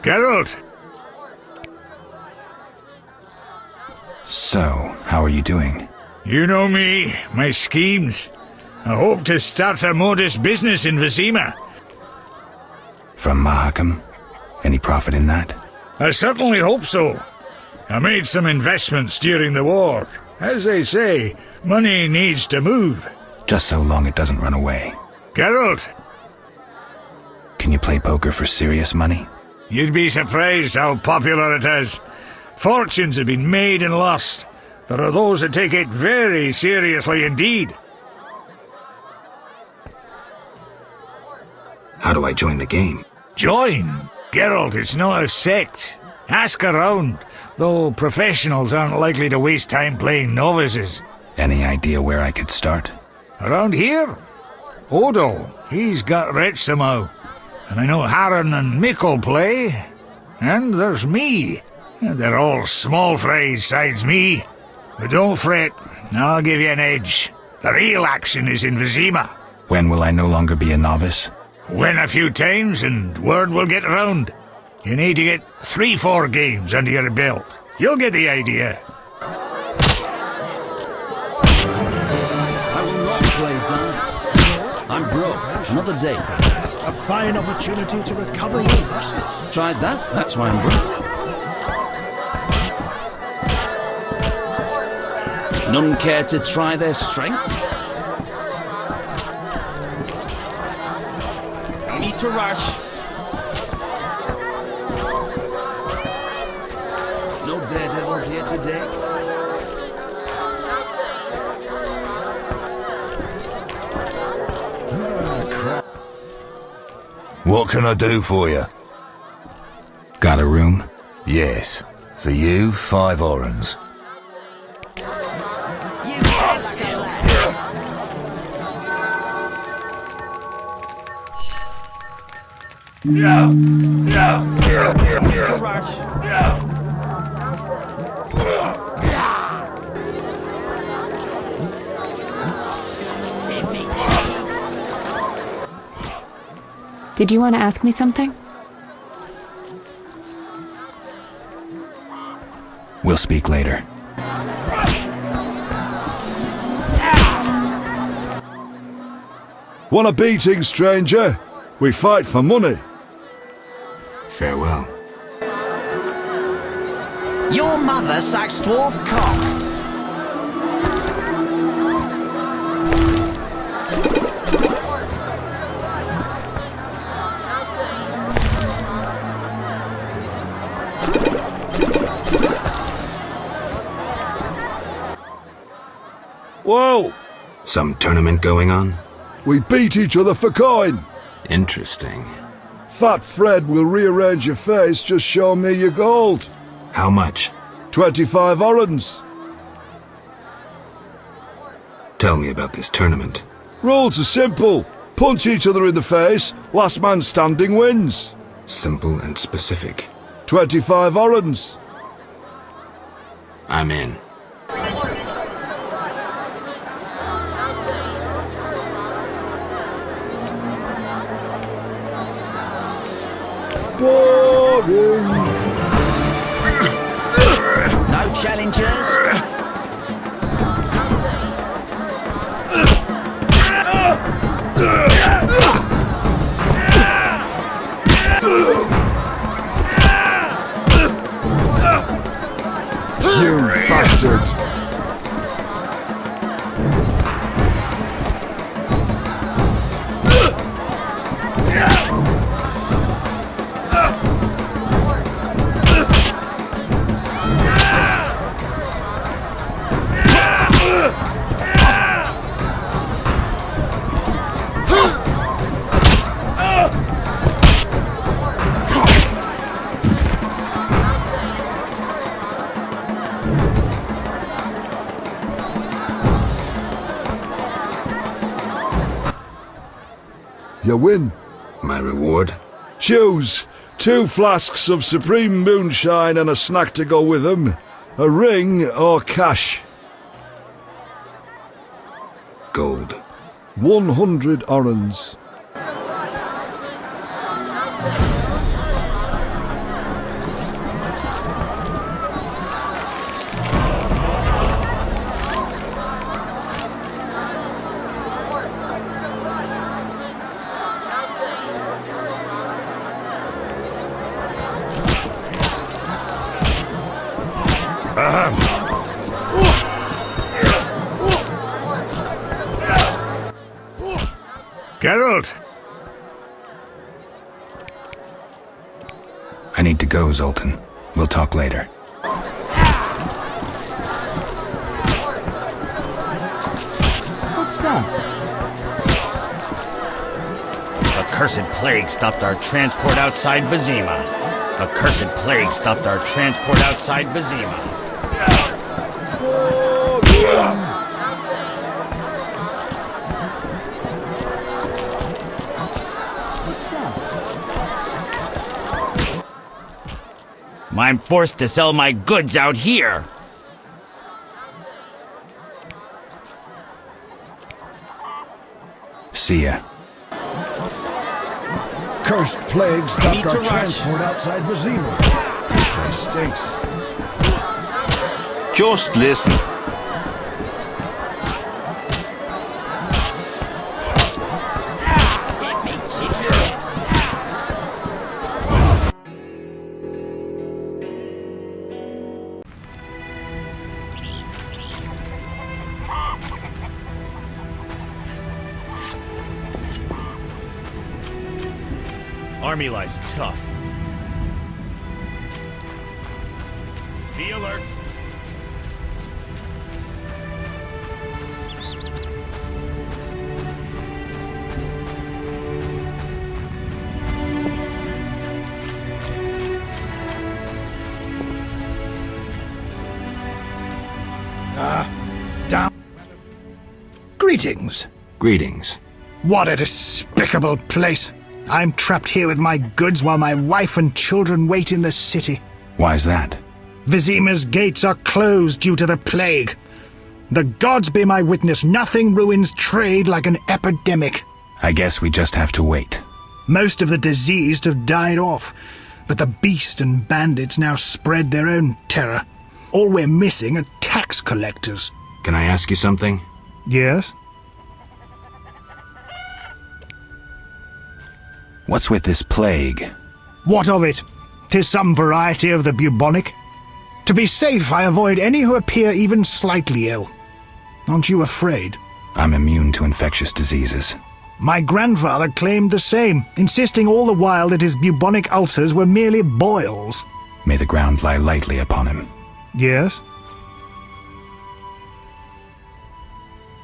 S19: Geralt!
S3: So, how are you doing?
S19: You know me, my schemes. I hope to start a modest business in Vizima.
S3: From Mahakam? Any profit in that?
S19: I certainly hope so. I made some investments during the war. As they say, money needs to move.
S3: Just so long it doesn't run away.
S19: Geralt!
S3: Can you play poker for serious money?
S19: You'd be surprised how popular it is. Fortunes have been made and lost. There are those that take it very seriously indeed.
S3: How do I join the game?
S19: Join? Geralt, it's not a sect. Ask around, though professionals aren't likely to waste time playing novices.
S3: Any idea where I could start?
S19: Around here? Odo, he's got rich somehow. And I know Harren and Mikkel play. And there's me. They're all small fries sides me. But don't fret, I'll give you an edge. The real action is in Vizima.
S3: When will I no longer be a novice?
S19: Win a few times and word will get around. You need to get 3-4 games under your belt. You'll get the idea.
S8: I will not play dance. I'm broke. Another day.
S2: A fine opportunity to recover your losses.
S8: Tried that? That's why I'm broke. None care to try their strength? No need to rush. No daredevils here today.
S15: What can I do for you?
S3: Got a room?
S15: Yes. For you, 5 orens.
S9: Did you want to ask me something?
S3: We'll speak later.
S12: Want a beating, stranger? We fight for money.
S3: Farewell.
S8: Your mother sucks dwarf cock.
S12: Whoa!
S3: Some tournament going on?
S12: We beat each other for coin.
S3: Interesting.
S12: Fat Fred will rearrange your face, just show me your gold.
S3: How much?
S12: 25 orens.
S3: Tell me about this tournament.
S12: Rules are simple. Punch each other in the face, last man standing wins.
S3: Simple and specific.
S12: 25 orens.
S3: I'm in.
S12: Boring.
S8: No challengers?
S12: You bastard. You win.
S3: My reward?
S12: Choose 2 flasks of supreme moonshine and a snack to go with them, a ring or cash.
S3: Gold.
S12: 100 orens.
S19: Geralt!
S3: I need to go, Zoltan. We'll talk later.
S1: What's that?
S4: A cursed plague stopped our transport outside Vizima. A cursed plague stopped our transport outside Vizima.
S1: What's that?
S4: I'm forced to sell my goods out here.
S3: See ya.
S20: Cursed plague stopped
S4: Need
S20: our
S4: to rush.
S20: transport outside Vizima.
S13: It stinks.
S11: Just listen.
S4: Army life's tough. Be alert.
S2: Down. Greetings.
S3: Greetings.
S2: What a despicable place. I'm trapped here with my goods while my wife and children wait in the city.
S3: Why's that?
S2: Vizima's gates are closed due to the plague. The gods be my witness, nothing ruins trade like an epidemic.
S3: I guess we just have to wait.
S2: Most of the diseased have died off, but the beast and bandits now spread their own terror. All we're missing are tax collectors.
S3: Can I ask you something?
S2: Yes?
S3: What's with this plague?
S2: What of it? 'Tis some variety of the bubonic. To be safe, I avoid any who appear even slightly ill. Aren't you afraid?
S3: I'm immune to infectious diseases.
S2: My grandfather claimed the same, insisting all the while that his bubonic ulcers were merely boils.
S3: May the ground lie lightly upon him.
S2: Yes?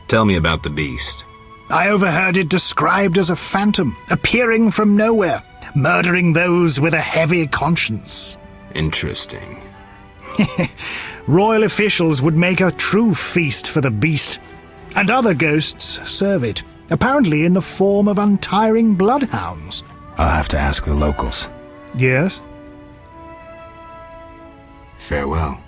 S3: Tell me about the beast.
S2: I overheard it described as a phantom, appearing from nowhere, murdering those with a heavy conscience.
S3: Interesting.
S2: Royal officials would make a true feast for the beast, and other ghosts serve it, apparently in the form of untiring bloodhounds.
S3: I'll have to ask the locals.
S2: Yes?
S3: Farewell.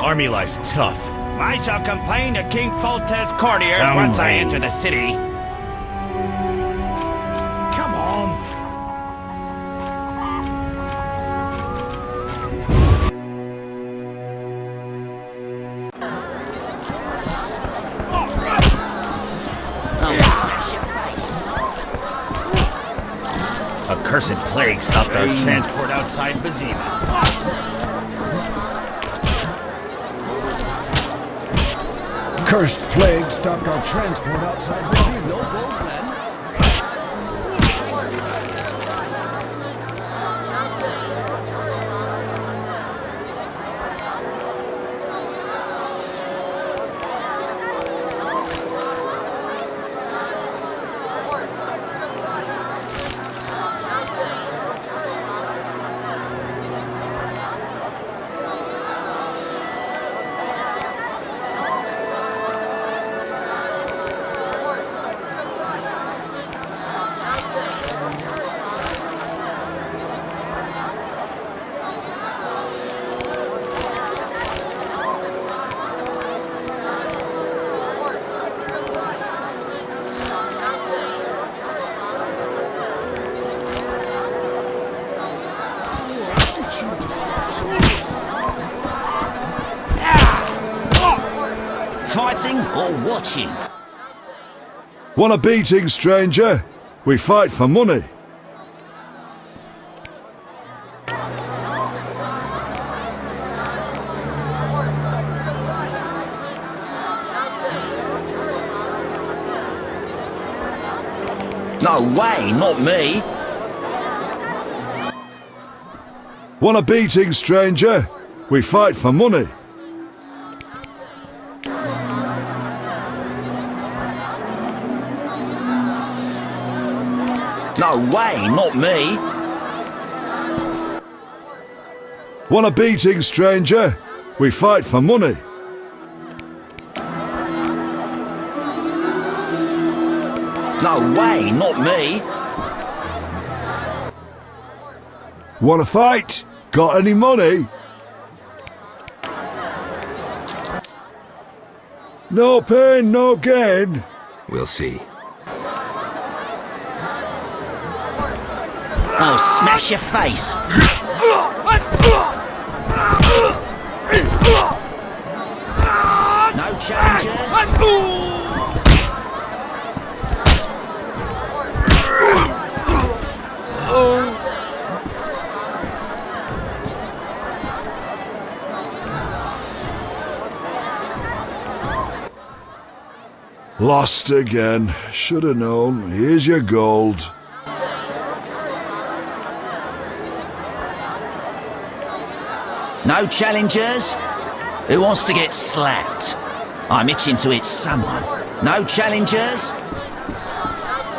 S4: Army life's tough. I shall complain to King Foltest's courtiers once I enter the city.
S2: Come on!
S4: A cursed plague stopped our transport outside Vizima.
S20: Cursed plague stopped our transport outside Vizima. No bold plan.
S8: Fighting or watching?
S16: Want a beating, stranger? We fight for money.
S8: No way, not me.
S16: Want a beating, stranger? We fight for money.
S8: No way, not me.
S16: Want a beating, stranger? We fight for money.
S8: No way, not me.
S16: Want to fight? Got any money? No pain, no gain.
S3: We'll see.
S8: I'll smash your face. No challengers.
S16: Lost again. Should have known. Here's your gold.
S8: No challengers? Who wants to get slapped? I'm itching to hit someone. No challengers?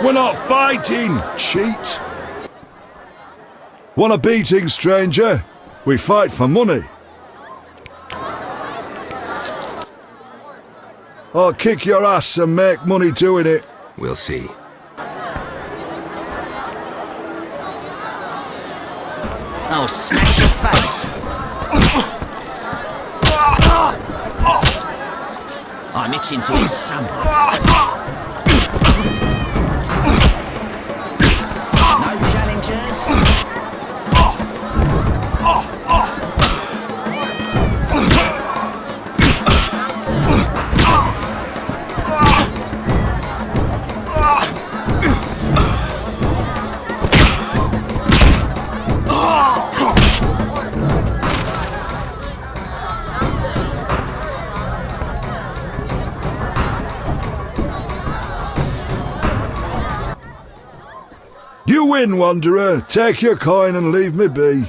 S16: We're not fighting, cheat. Want a beating, stranger? We fight for money. I'll kick your ass and make money doing it.
S3: We'll see.
S8: I'll smash your face. I'm itching to hit someone. No challengers?
S16: You win, Wanderer. Take your coin and leave me be.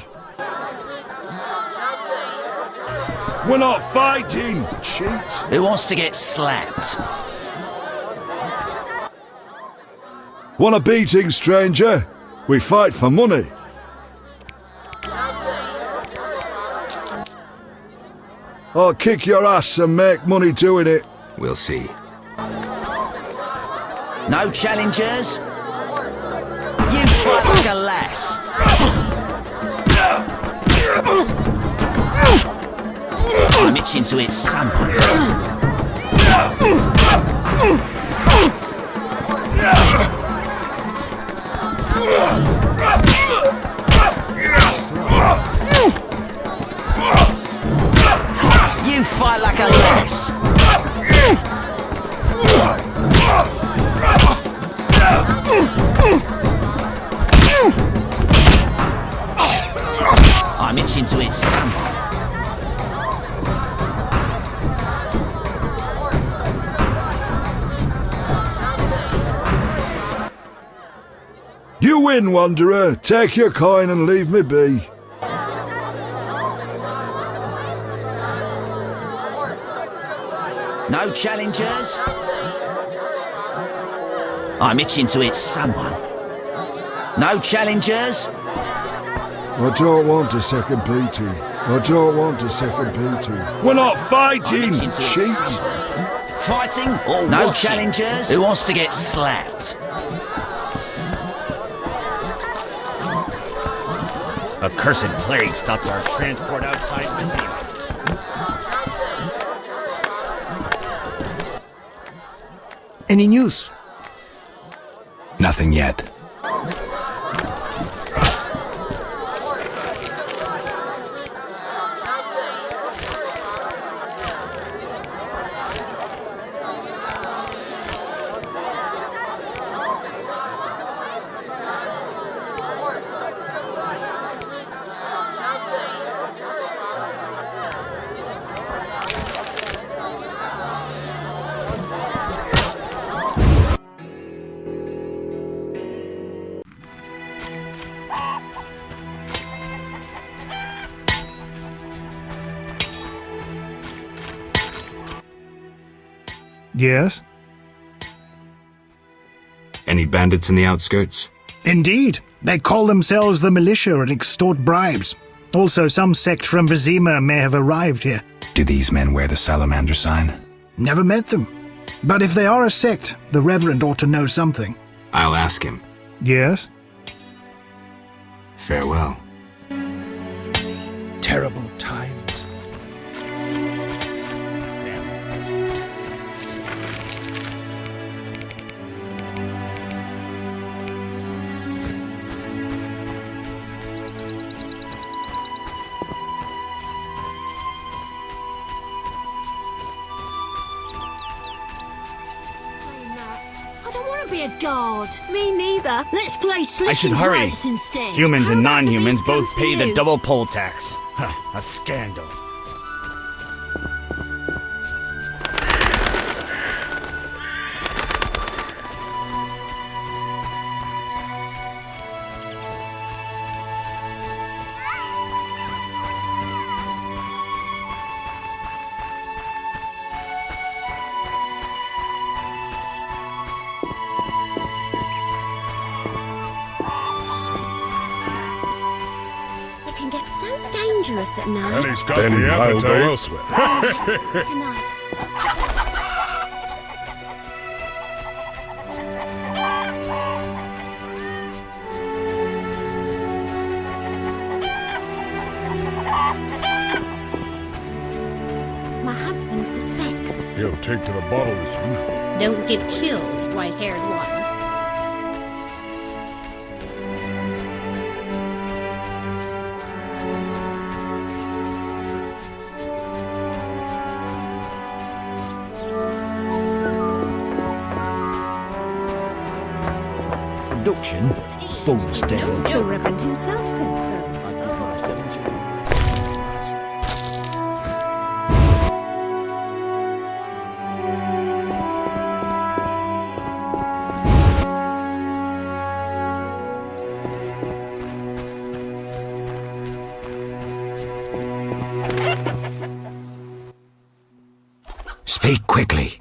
S16: We're not fighting, cheat.
S8: Who wants to get slapped?
S16: Want a beating, stranger? We fight for money. I'll kick your ass and make money doing it.
S3: We'll see.
S8: No challengers? You fight like a lass. I'm itching to hit someone. You fight like a lass. I'm itching to hit someone.
S16: You win, Wanderer. Take your coin and leave me be.
S8: No challengers? I'm itching to hit someone. No challengers?
S16: I don't want a second beating. I don't want a second beating. We're not fighting, cheat.
S8: Fighting or no watching? Challengers? Who wants to get slapped?
S4: A cursed plague stopped our transport outside Vizima.
S12: Any news?
S3: Nothing yet.
S2: Yes?
S3: Any bandits in the outskirts?
S2: Indeed. They call themselves the militia and extort bribes. Also, some sect from Vizima may have arrived here.
S3: Do these men wear the salamander sign?
S2: Never met them. But if they are a sect, the Reverend ought to know something.
S3: I'll ask him.
S2: Yes?
S3: Farewell.
S2: Terrible times.
S14: I don't want to be a guard. Me neither. Let's play
S4: I
S14: slitting
S4: should hurry.
S14: pipes instead.
S4: Humans and
S14: How about the
S4: non-humans
S14: biscuit
S4: both pay
S14: for
S4: the
S14: you?
S4: double poll tax. A scandal.
S14: It can get so dangerous at night.
S16: And he's got the appetite. I'll go elsewhere.
S14: Tonight. My husband suspects.
S16: He'll take to the bottle as usual.
S14: Don't get killed, white-haired one.
S19: Production? Fool's down.
S14: The Reverend himself said so.
S5: Speak quickly.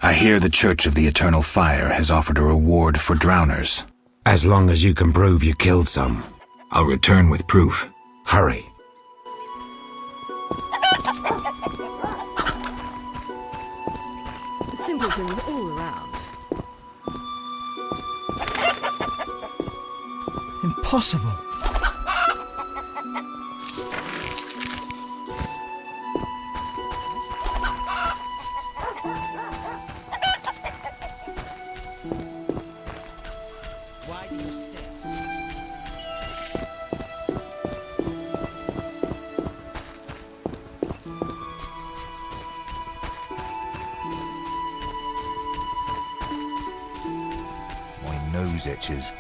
S3: I hear the Church of the Eternal Fire has offered a reward for drowners.
S5: As long as you can prove you killed some.
S3: I'll return with proof.
S5: Hurry.
S14: Simpletons all around.
S1: Impossible.
S15: My nose itches.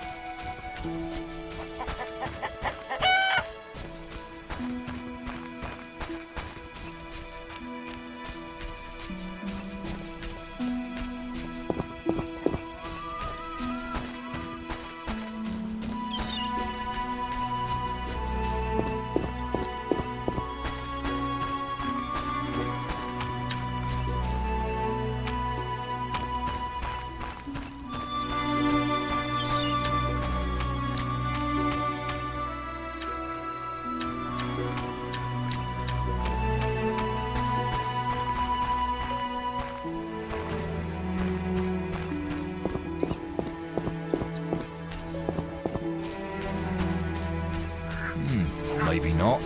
S15: Maybe not.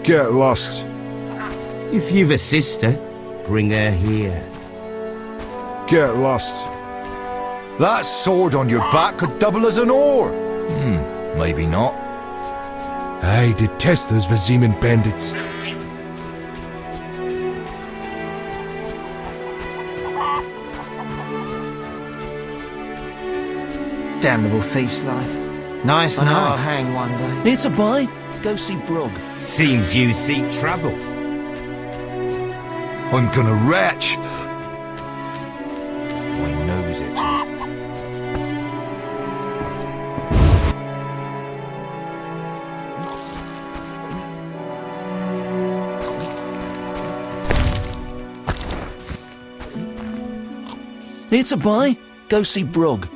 S16: Get lost.
S5: If you've a sister, bring her here.
S16: Get lost.
S15: That sword on your back could double as an oar. Maybe not.
S16: I detest those Vaziman bandits.
S21: Damnable thief's life.
S11: Nice
S21: I know I'll
S11: knife.
S21: hang one day.
S8: Here to buy? Go see Brog.
S15: Seems you seek trouble. I'm gonna retch. My nose itches.
S8: Here to buy? Go see Brog.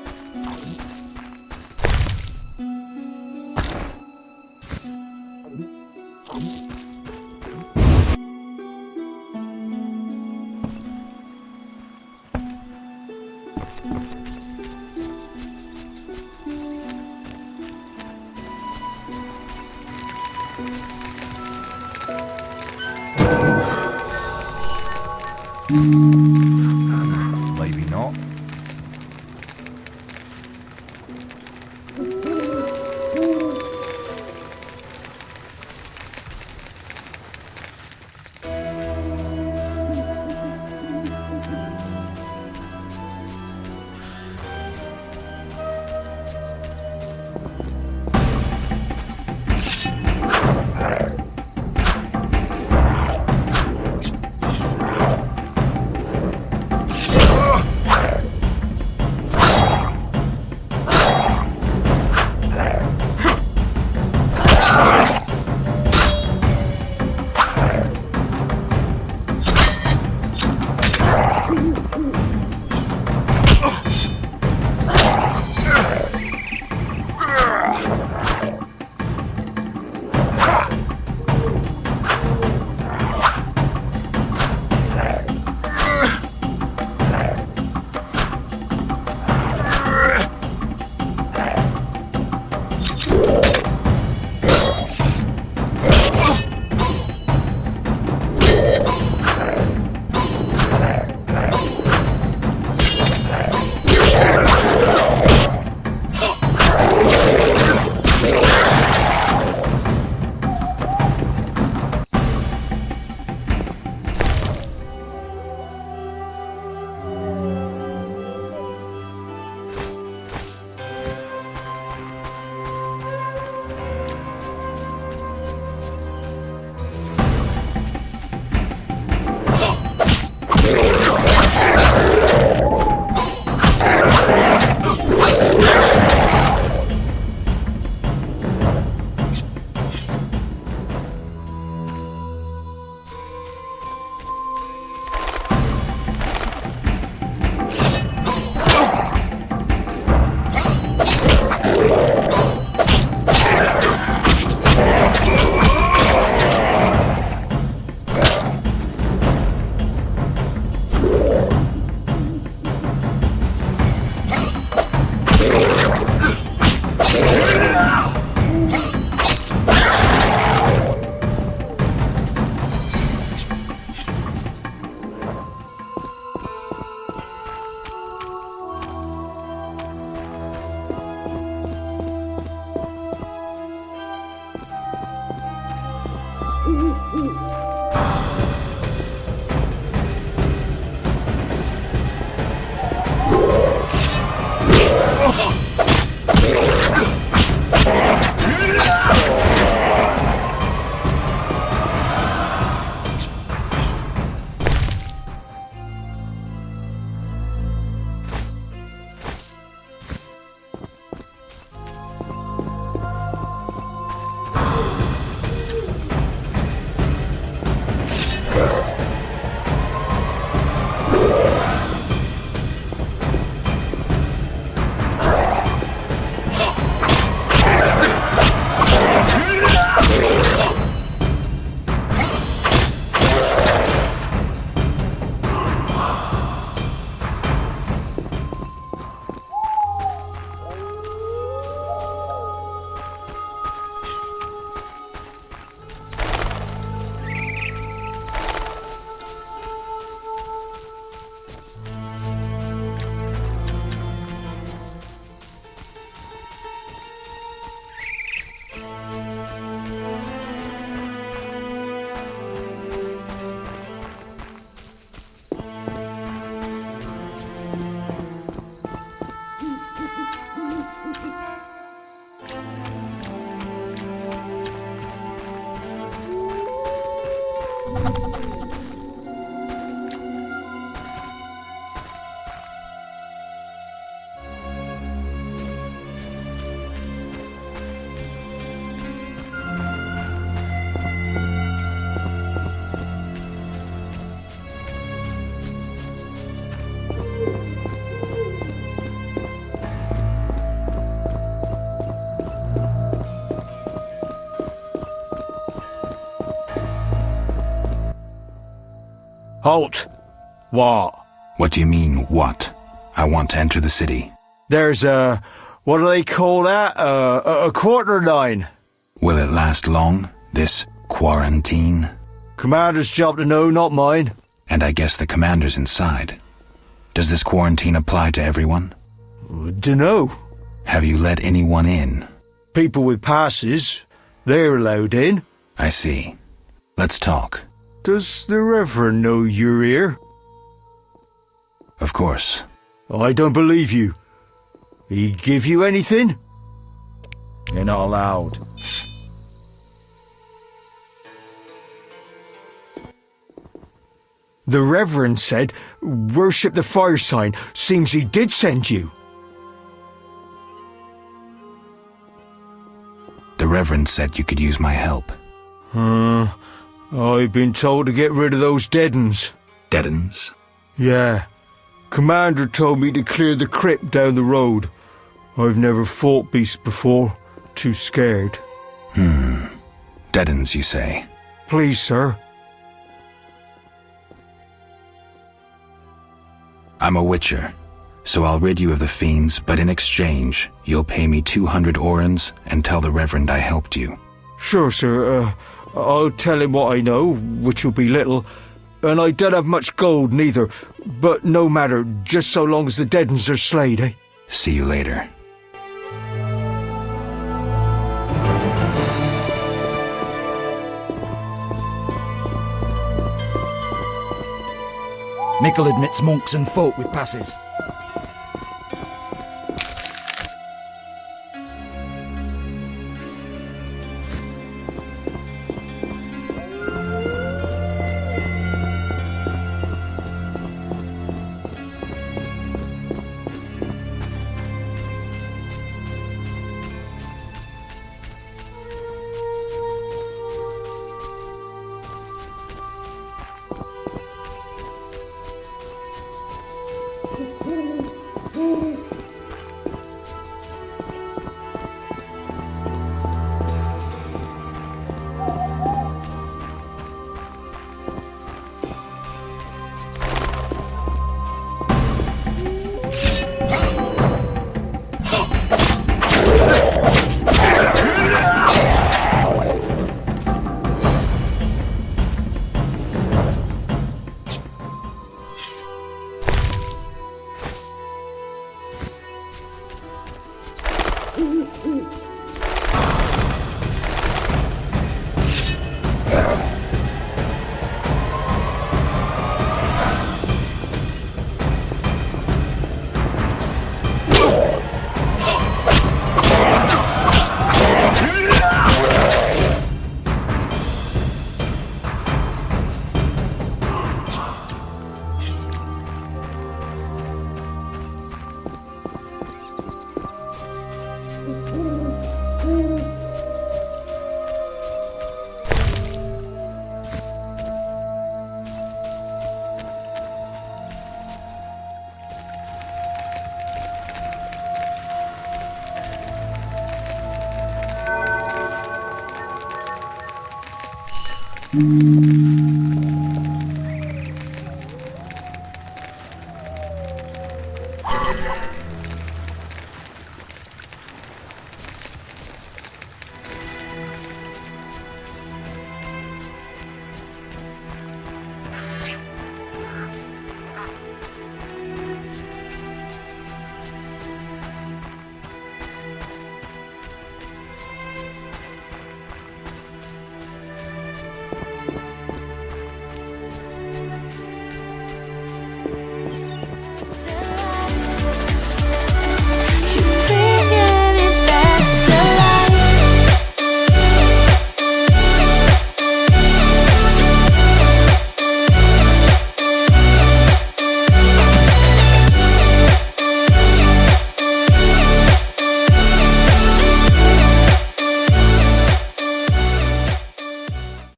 S15: Maybe not.
S12: Halt! What?
S3: What do you mean, what? I want to enter the city.
S12: There's what do they call that? A quarter line.
S3: Will it last long, this quarantine?
S12: Commander's job to know, not mine.
S3: And I guess the commander's inside. Does this quarantine apply to everyone?
S12: Dunno.
S3: Have you let anyone in?
S12: People with passes, they're allowed in.
S3: I see. Let's talk.
S12: Does the Reverend know you're here?
S3: Of course.
S12: I don't believe you. He give you anything?
S21: You're not allowed.
S12: The Reverend said, worship the fire sign. Seems he did send you.
S3: The Reverend said you could use my help.
S12: I've been told to get rid of those dead uns.
S3: Dead uns?
S12: Yeah. Commander told me to clear the crypt down the road. I've never fought beasts before. Too scared.
S3: Dead uns, you say?
S12: Please, sir.
S3: I'm a witcher, so I'll rid you of the fiends, but in exchange, you'll pay me 200 orens and tell the Reverend I helped you.
S12: Sure, sir. I'll tell him what I know, which will be little, and I don't have much gold neither, but no matter, just so long as the dead uns are slayed, eh?
S3: See you later.
S21: Mickle admits monks and folk with passes.